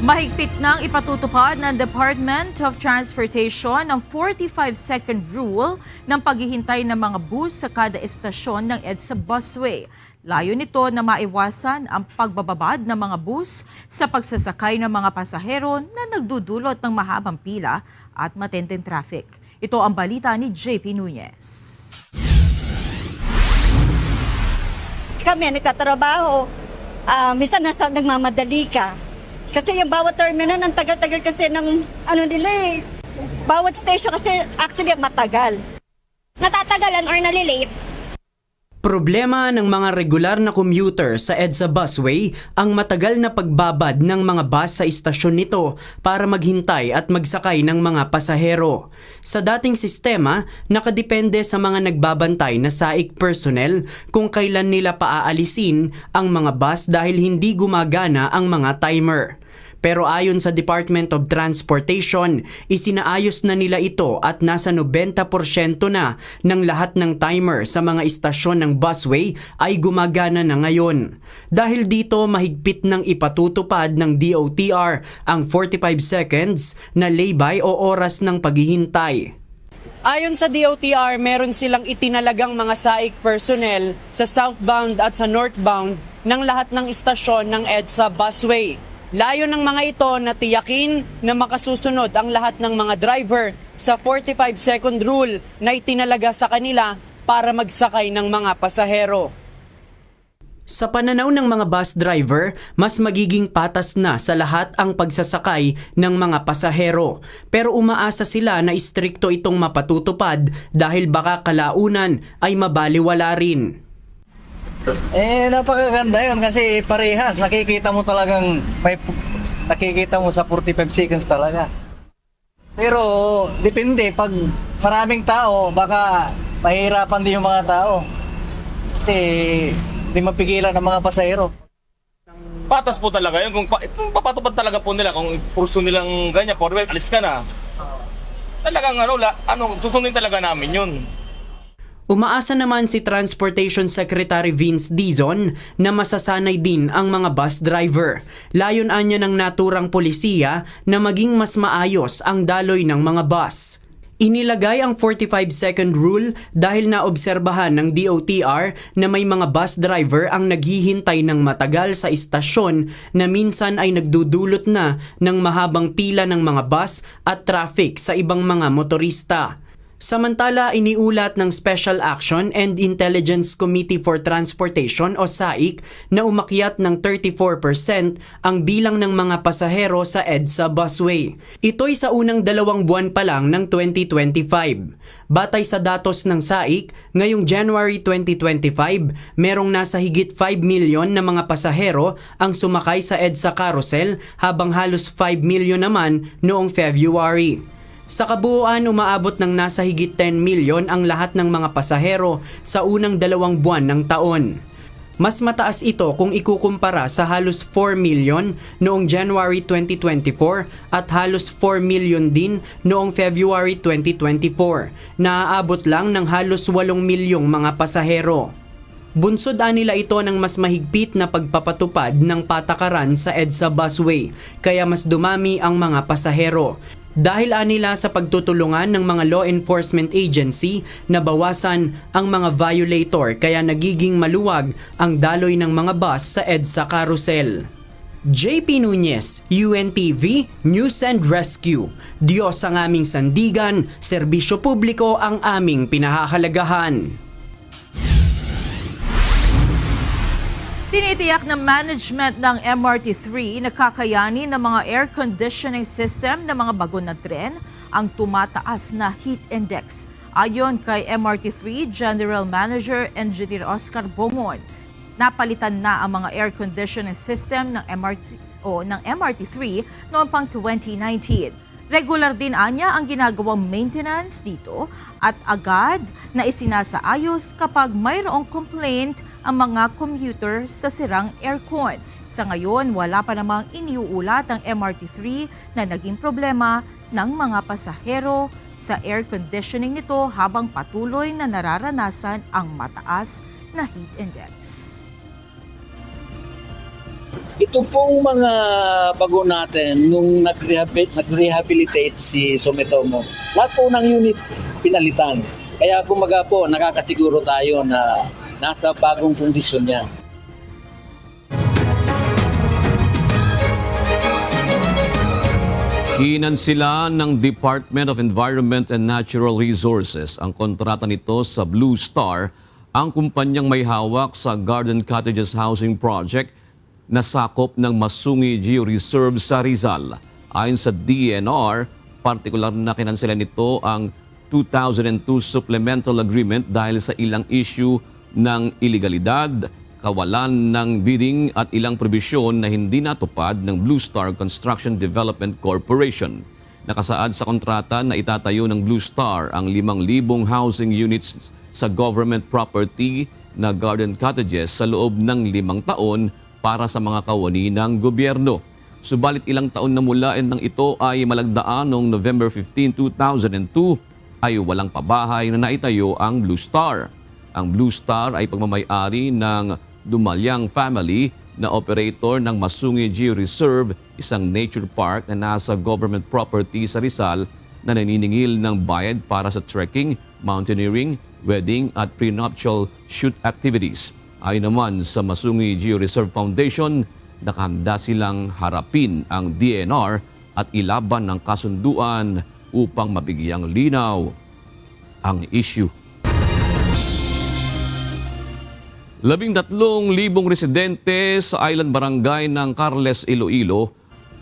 Mahigpit nang ipatutupad ng Department of Transportation ang 45-second rule ng paghihintay ng mga bus sa kada estasyon ng EDSA busway. Layo nito na maiwasan ang pagbababad ng mga bus sa pagsasakay ng mga pasahero na nagdudulot ng mahabang pila at matinding traffic. Ito ang balita ni JP Nunez. Kami nagtatrabaho, minsan nagmamadali ka. Kasi yung bawat terminal, ang tagal-tagal kasi ng delay. Bawat station kasi actually matagal. Natatagalan or nalilate. Problema ng mga regular na commuter sa EDSA busway ang matagal na pagbabad ng mga bus sa istasyon nito para maghintay at magsakay ng mga pasahero. Sa dating sistema, nakadepende sa mga nagbabantay na SAIC personnel kung kailan nila paaalisin ang mga bus dahil hindi gumagana ang mga timer. Pero ayon sa Department of Transportation, isinaayos na nila ito at nasa 90% na ng lahat ng timer sa mga istasyon ng busway ay gumagana na ngayon. Dahil dito mahigpit ng ipatutupad ng DOTR ang 45 seconds na laybay o oras ng paghihintay. Ayon sa DOTR, meron silang itinalagang mga SAIC personnel sa southbound at sa northbound ng lahat ng istasyon ng EDSA busway. Layo ng mga ito na tiyakin na makasusunod ang lahat ng mga driver sa 45-second rule na itinalaga sa kanila para magsakay ng mga pasahero. Sa pananaw ng mga bus driver, mas magiging patas na sa lahat ang pagsasakay ng mga pasahero. Pero umaasa sila na istrikto itong mapatutupad dahil baka kalaunan ay mabaliwala rin. Napakaganda yun kasi parehas. Nakikita mo talagang, nakikita mo sa 45 seconds talaga. Pero depende, pag maraming tao, baka mahirapan din yung mga tao. Kasi hindi mapigilan ang mga pasahero. Patas po talaga yun. Kung papatupad talaga po nila, kung kurso nilang ganyan, alis ka na. Talagang susundin talaga namin yun. Umaasa naman si Transportation Secretary Vince Dizon na masasanay din ang mga bus driver. Layon-anya ng naturang polisiya na maging mas maayos ang daloy ng mga bus. Inilagay ang 45-second rule dahil naobserbahan ng DOTR na may mga bus driver ang naghihintay ng matagal sa istasyon na minsan ay nagdudulot na ng mahabang pila ng mga bus at traffic sa ibang mga motorista. Samantala, iniulat ng Special Action and Intelligence Committee for Transportation o SAIC na umakyat ng 34% ang bilang ng mga pasahero sa EDSA busway. Ito'y sa unang 2 buwan pa lang ng 2025. Batay sa datos ng SAIC, ngayong January 2025, merong nasa higit 5 million na mga pasahero ang sumakay sa EDSA carousel habang halos 5 million naman noong February. Sa kabuuan, umaabot ng nasa higit 10 million ang lahat ng mga pasahero sa unang 2 buwan ng taon. Mas mataas ito kung ikukumpara sa halos 4 million noong January 2024 at halos 4 million din noong February 2024. Naaabot lang ng halos 8 milyong mga pasahero. Bunsod nila ito ng mas mahigpit na pagpapatupad ng patakaran sa EDSA busway, kaya mas dumami ang mga pasahero. Dahil anila sa pagtutulungan ng mga law enforcement agency na bawasan ang mga violator kaya nagiging maluwag ang daloy ng mga bus sa EDSA carousel. JP Nunez, UNTV, News and Rescue. Diyos ang aming sandigan, serbisyo publiko ang aming pinahahalagahan. Tinitiyak ng management ng MRT3 na kakayanin ng mga air conditioning system ng mga bagon na tren ang tumataas na heat index. Ayon kay MRT3 General Manager Engineer Oscar Bongon, napalitan na ang mga air conditioning system ng MRT3 noong pang 2019. Regular din anya ang ginagawang maintenance dito at agad na isinasaayos kapag mayroong complaint ang mga commuter sa sirang aircon. Sa ngayon, wala pa namang iniuulat ang MRT3 na naging problema ng mga pasahero sa air conditioning nito habang patuloy na nararanasan ang mataas na heat index. Ito pong mga bago natin, nung nag-rehabilitate si Sumitomo, lahat po ng unit pinalitan. Kaya kumaga po, nakakasiguro tayo na nasa bagong kondisyon yan. Kinansila ng Department of Environment and Natural Resources ang kontrata nito sa Blue Star, ang kumpanyang may hawak sa Garden Cottages Housing Project na sakop ng Masungi Georeserve sa Rizal. Ayon sa DNR, partikular na kinansela nito ang 2002 Supplemental Agreement dahil sa ilang issue ng iligalidad, kawalan ng bidding at ilang probisyon na hindi natupad ng Blue Star Construction Development Corporation. Nakasaad sa kontrata na itatayo ng Blue Star ang 5,000 housing units sa government property na garden cottages sa loob ng 5 taon para sa mga kawani ng gobyerno. Subalit ilang taon na mula nang ito ay malagdaan noong November 15, 2002 ay walang pabahay na naitayo ang Blue Star. Ang Blue Star ay pagmamay-ari ng Dumalyang family na operator ng Masungi Georeserve, isang nature park na nasa government property sa Rizal na naniningil ng bayad para sa trekking, mountaineering, wedding at prenuptial shoot activities. Ayon naman sa Masungi Georeserve Foundation, nakahanda silang harapin ang DNR at ilaban ng kasunduan upang mabigyang linaw ang issue. 13,000 residente sa Island Barangay ng Carles, Iloilo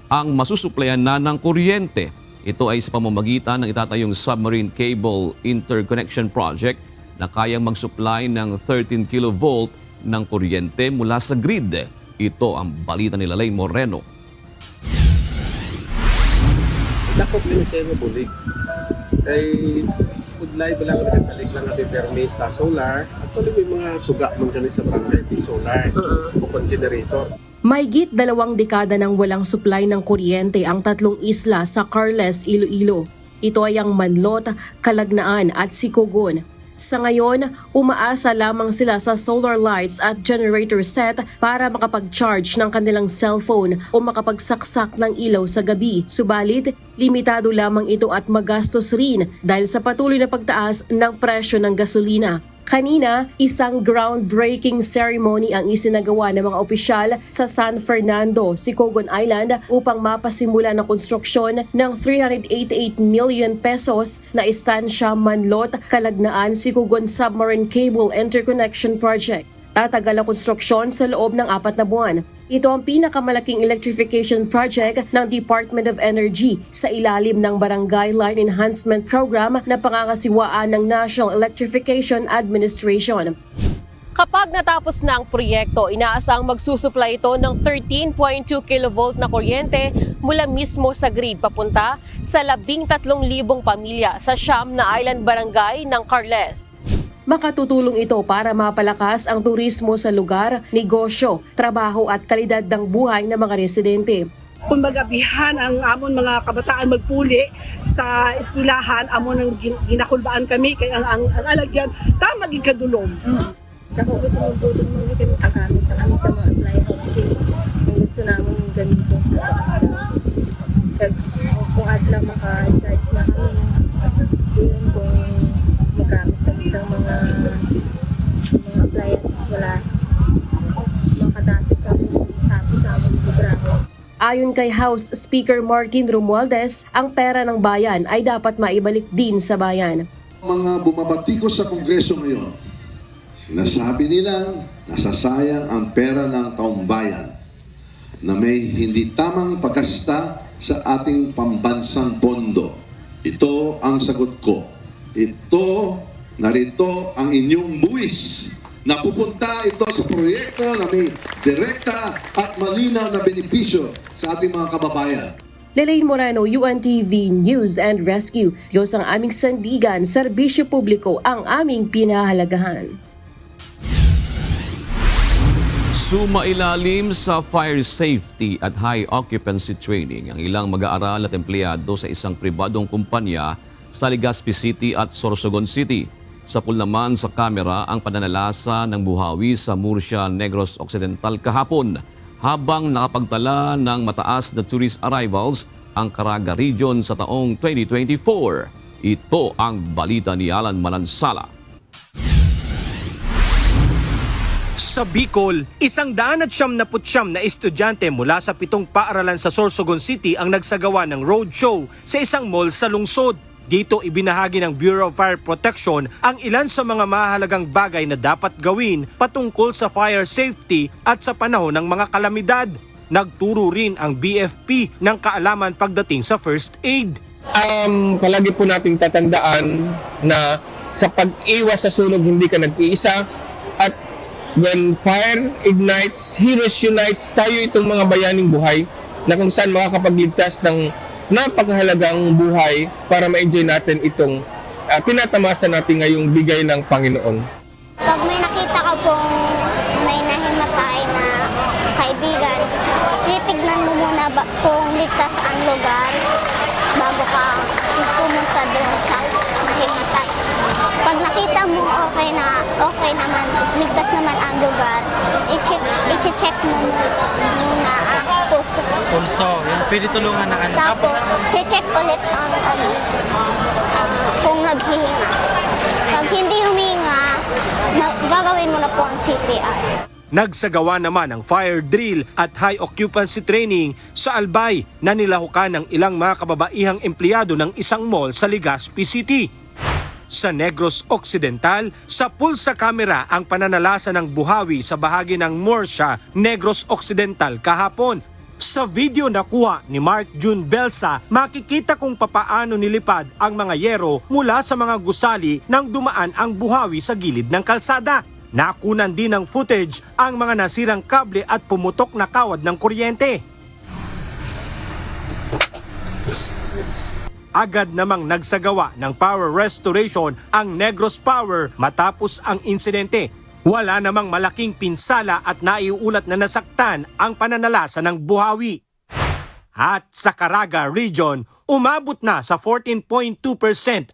ang masusuplayan na ng kuryente. Ito ay sa pamamagitan ng itatayong Submarine Cable Interconnection Project na kayang mag-supply ng 13 kilovolt ng kuryente mula sa grid. Ito ang balita ni Lalay Moreno. Dakop din siya ng bulig. Kay food live lang kami sa lig lang natin permis sa solar. Actually may mga suga man kami sa barangay di solar o generator. Mahigit 2 dekada nang walang supply ng kuryente ang 3 isla sa Carles, Iloilo. Ito ay ang Manlot, Calagnaan at Sicogon. Sa ngayon, umaasa lamang sila sa solar lights at generator set para makapag-charge ng kanilang cellphone o makapagsaksak ng ilaw sa gabi. Subalit, limitado lamang ito at magastos rin dahil sa patuloy na pagtaas ng presyo ng gasolina. Kanina, isang groundbreaking ceremony ang isinagawa ng mga opisyal sa San Fernando, Sicogon Island upang mapasimula ng konstruksyon ng 388 million pesos na Estancia Manlot, Calagnaan, Sicogon Submarine Cable Interconnection Project. Tatagal ang konstruksyon sa loob ng 4 na buwan. Ito ang pinakamalaking electrification project ng Department of Energy sa ilalim ng Barangay Line Enhancement Program na pangangasiwaan ng National Electrification Administration. Kapag natapos na ang proyekto, inaasang magsusupply ito ng 13.2 kV na kuryente mula mismo sa grid papunta sa 13,000 pamilya sa Siyam na Island Barangay ng Carles. Makatutulong ito para mapalakas ang turismo sa lugar, negosyo, trabaho at kalidad ng buhay ng mga residente. Kung magabihan ang amon mga kabataan magpuli sa eskwelahan, amon ang ginakulbaan kami, kaya ang alagyan, tama maging kadulong. Dako ito magdulong mo kami kagamit na kami sa mga appliances. Ang gusto namin gamitin sa kung adla maka-charge na kami. Yun kung magamit kami sa mga appliances, wala makatasik kami tapos sa aming libraho. Ayon kay House Speaker Martin Romualdez, ang pera ng bayan ay dapat maibalik din sa bayan. Mga bumabatikos sa Kongreso ngayon, sinasabi nilang nasasayang ang pera ng taong bayan na may hindi tamang paggasta sa ating pambansang pondo. Ito ang sagot ko. Narito ang inyong buwis. Napupunta ito sa proyekto na may direkta at malinaw na benepisyo sa ating mga kababayan. Lelaine Moreno, UNTV News and Rescue. Diyos ang aming sandigan, serbisyo publiko ang aming pinahalagahan. Sumailalim sa fire safety at high occupancy training ang ilang mag-aaral at empleyado sa isang pribadong kumpanya sa Legazpi City at Sorsogon City. Sa pool naman sa kamera ang pananalasa ng buhawi sa Murcia, Negros Occidental kahapon habang nakapagtala ng mataas na tourist arrivals ang Caraga Region sa taong 2024. Ito ang balita ni Alan Manansala. Sa Bicol, 179 na estudyante mula sa 7 paaralan sa Sorsogon City ang nagsagawa ng roadshow sa isang mall sa lungsod. Dito ibinahagi ng Bureau of Fire Protection ang ilan sa mga mahalagang bagay na dapat gawin patungkol sa fire safety at sa panahon ng mga kalamidad. Nagturo rin ang BFP ng kaalaman pagdating sa first aid. Palagi po nating tatandaan na sa pag-iwas sa sunog hindi ka nag-iisa at when fire ignites, heroes unites, tayo itong mga bayaning buhay na kung saan makakapagligtas ng napakahalagang buhay para ma-enjoy natin itong tinatamasa natin ngayong bigay ng Panginoon. Pag may nakita ka pong may nahimatay na kaibigan, titignan mo muna kung ligtas ang lugar bago ka pumunta doon sa nahimatay. Pag nakita mo okay naman, ligtas naman ang lugar, i-check mo muna ang pulso. Yung pwede tulungan na ano. Tapos, check ulit ang kung naghihinga. Pag hindi huminga, gagawin mo na po ang CPR. Nagsagawa naman ang fire drill at high occupancy training sa Albay na nilahukan ng ilang mga kababaihang empleyado ng isang mall sa Legazpi City. Sa Negros Occidental, sa pulsa kamera ang pananalasa ng buhawi sa bahagi ng Murcia, Negros Occidental kahapon. Sa video na kuha ni Mark June Belsa, makikita kung papaano nilipad ang mga yero mula sa mga gusali nang dumaan ang buhawi sa gilid ng kalsada. Nakunan din ng footage ang mga nasirang kable at pumutok na kawad ng kuryente. Agad namang nagsagawa ng power restoration ang Negros Power matapos ang insidente. Wala namang malaking pinsala at naiulat na nasaktan ang pananalasa ng buhawi. At sa Caraga Region, umabot na sa 14.2%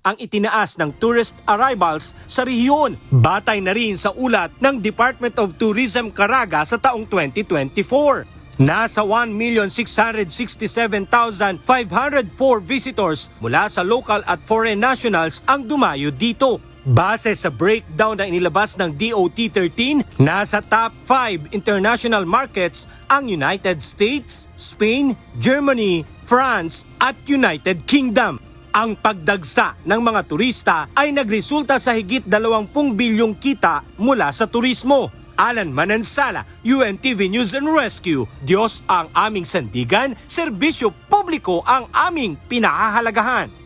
ang itinaas ng tourist arrivals sa rehiyon. Batay na rin sa ulat ng Department of Tourism Caraga sa taong 2024. Nasa 1,667,504 visitors mula sa local at foreign nationals ang dumayo dito. Base sa breakdown na inilabas ng DOT-13, nasa top 5 international markets ang United States, Spain, Germany, France at United Kingdom. Ang pagdagsa ng mga turista ay nagresulta sa higit 20 bilyong kita mula sa turismo. Alan Manansala, UNTV News and Rescue. Diyos ang aming sandigan, serbisyo publiko ang aming pinahahalagahan.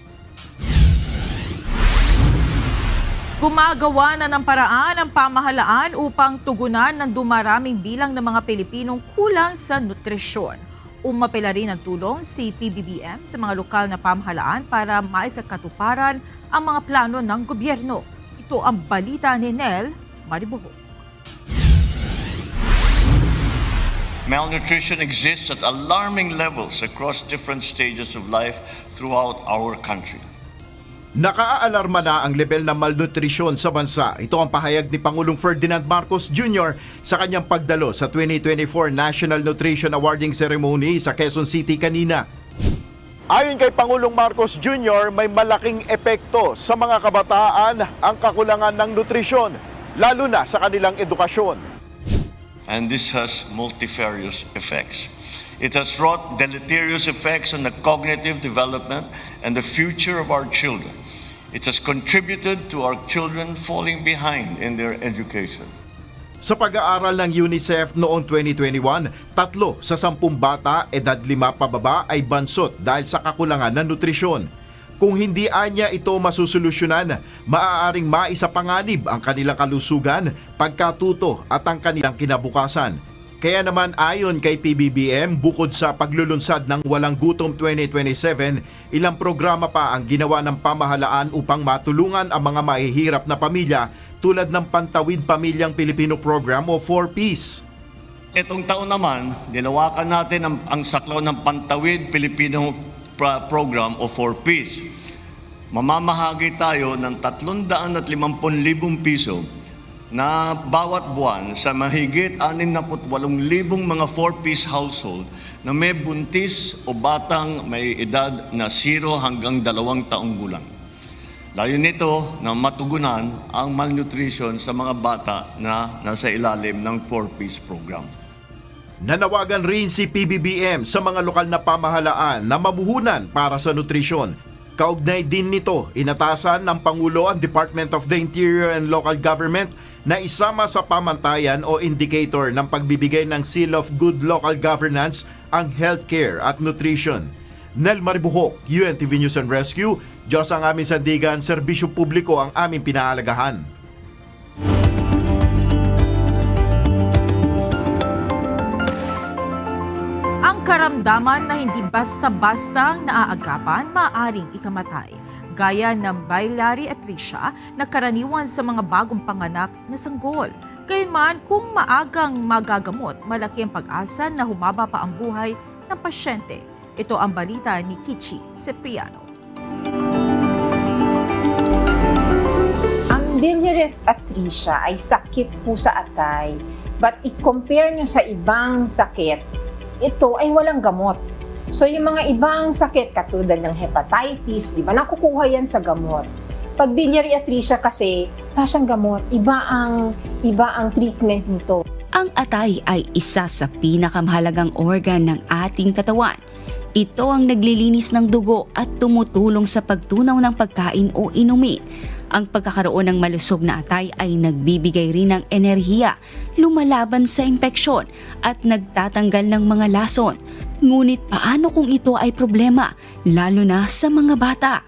Gumagawa na ng paraan ang pamahalaan upang tugunan ng dumaraming bilang ng mga Pilipinong kulang sa nutrisyon. Umapela rin ng tulong si PBBM sa mga lokal na pamahalaan para maisakatuparan ang mga plano ng gobyerno. Ito ang balita ni Nel Maribuho. Malnutrition exists at alarming levels across different stages of life throughout our country. Nakaalarma na ang level ng malnutrisyon sa bansa. Ito ang pahayag ni Pangulong Ferdinand Marcos Jr. sa kanyang pagdalo sa 2024 National Nutrition Awarding Ceremony sa Quezon City kanina. Ayon kay Pangulong Marcos Jr., may malaking epekto sa mga kabataan ang kakulangan ng nutrisyon, lalo na sa kanilang edukasyon. And this has multifarious effects. It has wrought deleterious effects on the cognitive development and the future of our children. It has contributed to our children falling behind in their education. Sa pag-aaral ng UNICEF noong 2021, 3 sa 10 bata edad 5 pababa ay bansot dahil sa kakulangan ng nutrisyon. Kung hindi anya ito masusolusyonan, maaaring maisapanganib ang kanilang kalusugan, pagkatuto at ang kanilang kinabukasan. Kaya naman ayon kay PBBM, bukod sa paglulunsad ng Walang Gutom 2027, ilang programa pa ang ginawa ng pamahalaan upang matulungan ang mga mahihirap na pamilya tulad ng Pantawid Pamilyang Pilipino Program o 4Ps. Itong taon naman, dinawakan natin ang saklaw ng Pantawid Filipino Program o 4Ps. Mamamahagi tayo ng 350,000 piso na bawat buwan sa mahigit 68,000 mga 4-piece household na may buntis o batang may edad na 0 hanggang 2 taong gulang. Layon nito na matugunan ang malnutrition sa mga bata na nasa ilalim ng 4-piece program. Nanawagan rin si PBBM sa mga lokal na pamahalaan na mabuhunan para sa nutrisyon. Kaugnay din nito, inatasan ng Pangulo ang Department of the Interior and Local Government na isama sa pamantayan o indicator ng pagbibigay ng Seal of Good Local Governance ang healthcare at nutrition. Nel Maribuhok, UNTV News and Rescue. Diyos ang aming sandigan, serbisyo publiko ang aming pinahalagahan. Ang karamdaman na hindi basta-basta naaagapan, maaaring ikamatay. Gaya ng biliary atresia na karaniwan sa mga bagong panganak na sanggol. Gayunman, kung maagang magagamot, malaki ang pag-asa na humaba pa ang buhay ng pasyente. Ito ang balita ni Kichi Cipriano. Ang biliary atresia ay sakit po sa atay, but i-compare nyo sa ibang sakit, ito ay walang gamot. So yung mga ibang sakit katulad ng hepatitis, di ba, nakukuha yan sa gamot. Pag biliary atresia kasi, pasyang gamot, iba ang treatment nito. Ang atay ay isa sa pinakamahalagang organ ng ating katawan. Ito ang naglilinis ng dugo at tumutulong sa pagtunaw ng pagkain o inumin. Ang pagkakaroon ng malusog na atay ay nagbibigay rin ng enerhiya, lumalaban sa impeksyon at nagtatanggal ng mga lason. Ngunit paano kung ito ay problema, lalo na sa mga bata?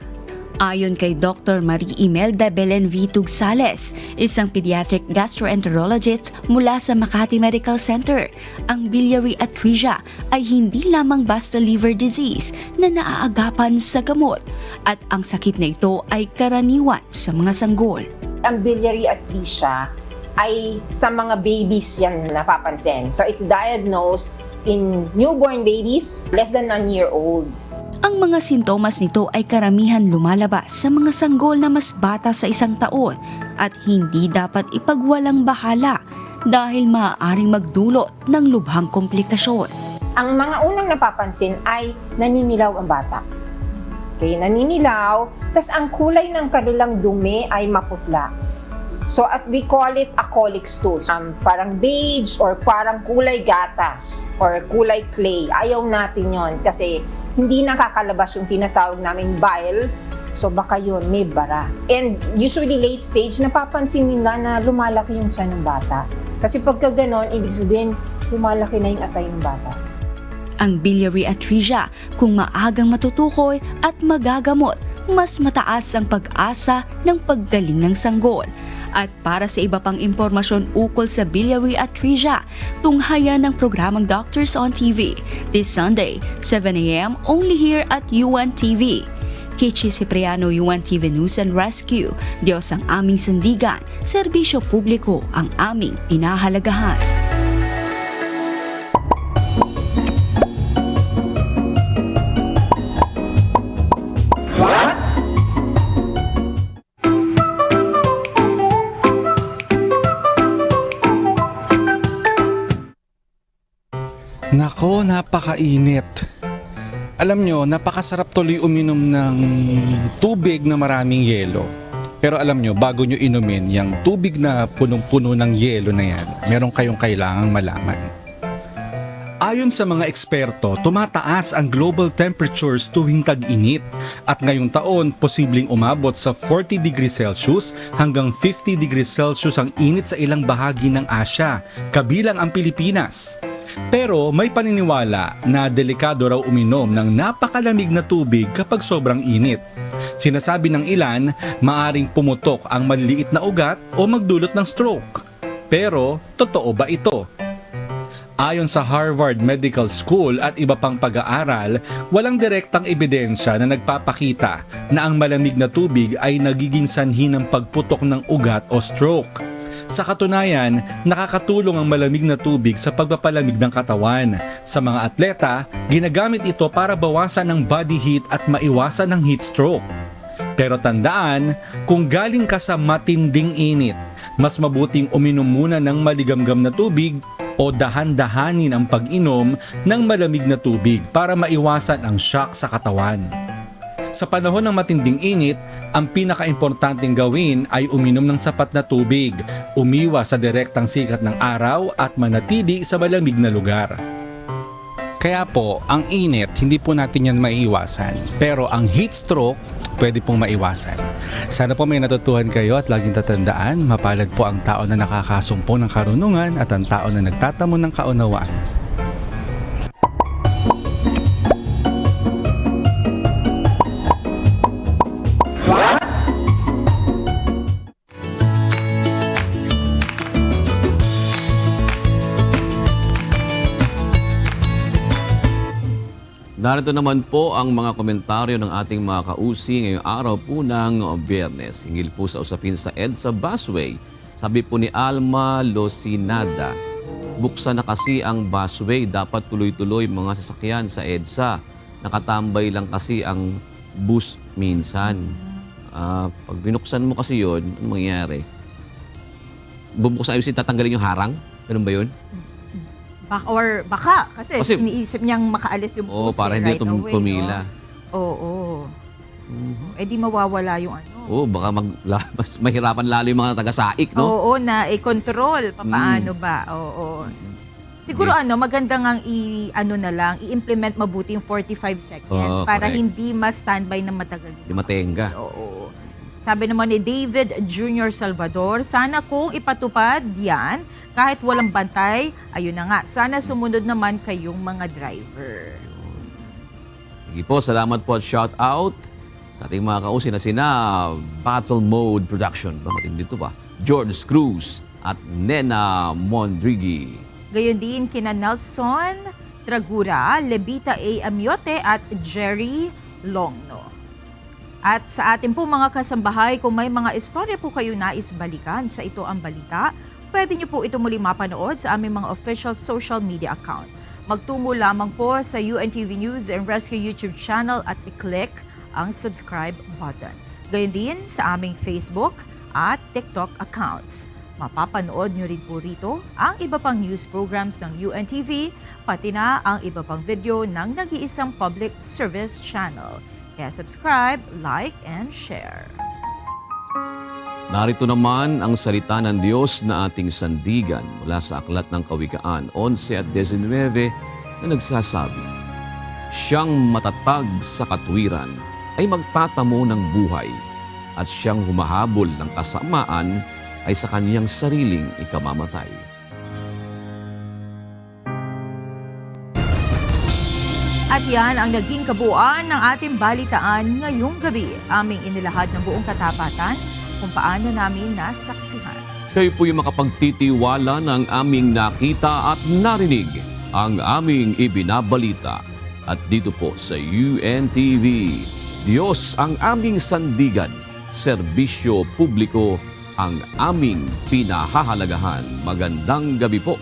Ayon kay Dr. Marie Imelda Belen V. Tugsales, isang pediatric gastroenterologist mula sa Makati Medical Center, ang biliary atresia ay hindi lamang basta liver disease na naaagapan sa gamot at ang sakit na ito ay karaniwan sa mga sanggol. Ang biliary atresia ay sa mga babies yan napapansin. So it's diagnosed in newborn babies less than 1 year old. Ang mga sintomas nito ay karamihan lumalabas sa mga sanggol na mas bata sa 1 taon at hindi dapat ipagwalang bahala dahil maaaring magdulot ng lubhang komplikasyon. Ang mga unang napapansin ay naninilaw ang bata. Okay, naninilaw, tas ang kulay ng kanilang dumi ay maputla. So at we call it a colic stool. Parang beige or parang kulay gatas or kulay clay. Ayaw natin yon kasi hindi nakakalabas yung tinatawag namin bile. So baka yun, may bara. And usually late stage, napapansin nila na lumalaki yung tiyan ng bata. Kasi pagka ganon, ibig sabihin, lumalaki na yung atay ng bata. Ang biliary atresia, kung maagang matutukoy at magagamot, mas mataas ang pag-asa ng paggaling ng sanggol. At para sa iba pang impormasyon ukol sa biliary atresia, tunghayan ng programang Doctors on TV this Sunday, 7 a.m. only here at UNTV. Kichi Cipriano, UNTV News and Rescue. Diyos ang aming sandigan, serbisyo publiko ang aming pinahalagahan. Nako, napakainit. Alam nyo, napakasarap tuloy uminom ng tubig na maraming yelo. Pero alam nyo, bago nyo inumin yung tubig na punong-puno ng yelo na yan, meron kayong kailangang malaman. Ayon sa mga eksperto, tumataas ang global temperatures tuwing tag-init at ngayong taon posibleng umabot sa 40 degrees Celsius hanggang 50 degrees Celsius ang init sa ilang bahagi ng Asya, kabilang ang Pilipinas. Pero may paniniwala na delikado raw uminom ng napakalamig na tubig kapag sobrang init. Sinasabi ng ilan, maaring pumutok ang maliliit na ugat o magdulot ng stroke. Pero totoo ba ito? Ayon sa Harvard Medical School at iba pang pag-aaral, walang direktang ebidensya na nagpapakita na ang malamig na tubig ay nagiging sanhi ng pagputok ng ugat o stroke. Sa katunayan, nakakatulong ang malamig na tubig sa pagpapalamig ng katawan. Sa mga atleta, ginagamit ito para bawasan ang body heat at maiwasan ang heat stroke. Pero tandaan, kung galing ka sa matinding init, mas mabuting uminom muna ng maligamgam na tubig o dahan-dahanin ang pag-inom ng malamig na tubig para maiwasan ang shock sa katawan. Sa panahon ng matinding init, ang pinaka-importanting gawin ay uminom ng sapat na tubig, umiwas sa direktang sikat ng araw at manatili sa malamig na lugar. Kaya po, ang init, hindi po natin yan maiiwasan. Pero ang heat stroke, pwede pong maiwasan. Sana po may natutuhan kayo at laging tatandaan, mapalad po ang tao na nakakasumpong ng karunungan at ang tao na nagtatamo ng kaunawaan. Narito naman po ang mga komentaryo ng ating mga kausi ngayong araw po ng Biyernes. Hinggil po sa usapin sa EDSA busway. Sabi po ni Alma Losinada, buksan na kasi ang busway, dapat tuloy-tuloy mga sasakyan sa EDSA. Nakatambay lang kasi ang bus minsan. Pag binuksan mo kasi yon, ano mangyayari? Bubuksan ayusin, tatanggalin yung harang? Ganun ba yun? Baka, kasi iniisip niyang makaalis yung pusi para hindi right away. pumila. Oo. Eh di mawawala yung ano. Baka mas mahirapan lalo yung mga taga-saik, no? Oo, na i-control. Paano ba? Oo. Siguro maganda ngang i-implement mabuti yung 45 seconds para hindi ma-standby na matagal. Hindi matenga. Oo. Sabi naman ni David Jr. Salvador, sana kung ipatupad yan, kahit walang bantay, ayun na nga, sana sumunod naman kayong mga driver. Sige po, salamat po at shout out Sa ating mga kausin na sina Battle Mode Production, matindi ito ba? George Cruz at Nena Mondrigi. Gayon din kina Nelson Dragura, Lebita A. Amiote at Jerry Longno. At sa ating po mga kasambahay, kung may mga istorya po kayo nais balikan sa Ito Ang Balita, pwede niyo po ito muli mapanood sa aming mga official social media account. Magtungo lamang po sa UNTV News and Rescue YouTube channel at i-click ang subscribe button. Gayon din sa aming Facebook at TikTok accounts. Mapapanood nyo rin po rito ang iba pang news programs ng UNTV, pati na ang iba pang video ng nag-iisang public service channel. Kaya subscribe, like, and share. Narito naman ang salita ng Diyos na ating sandigan mula sa Aklat ng Kawikaan 11 at 19 na nagsasabi, "Siyang matatag sa katwiran ay magtatamo ng buhay, at siyang humahabol ng kasamaan ay sa kaniyang sariling ikamamatay." At yan ang naging kabuuan ng ating balitaan ngayong gabi. Aming inilahad ng buong katapatan kung paano namin nasaksihan. Kayo po'y makapagtitiwala ng aming nakita at narinig, ang aming ibinabalita. At dito po sa UNTV, Diyos ang aming sandigan, serbisyo publiko ang aming pinahahalagahan. Magandang gabi po.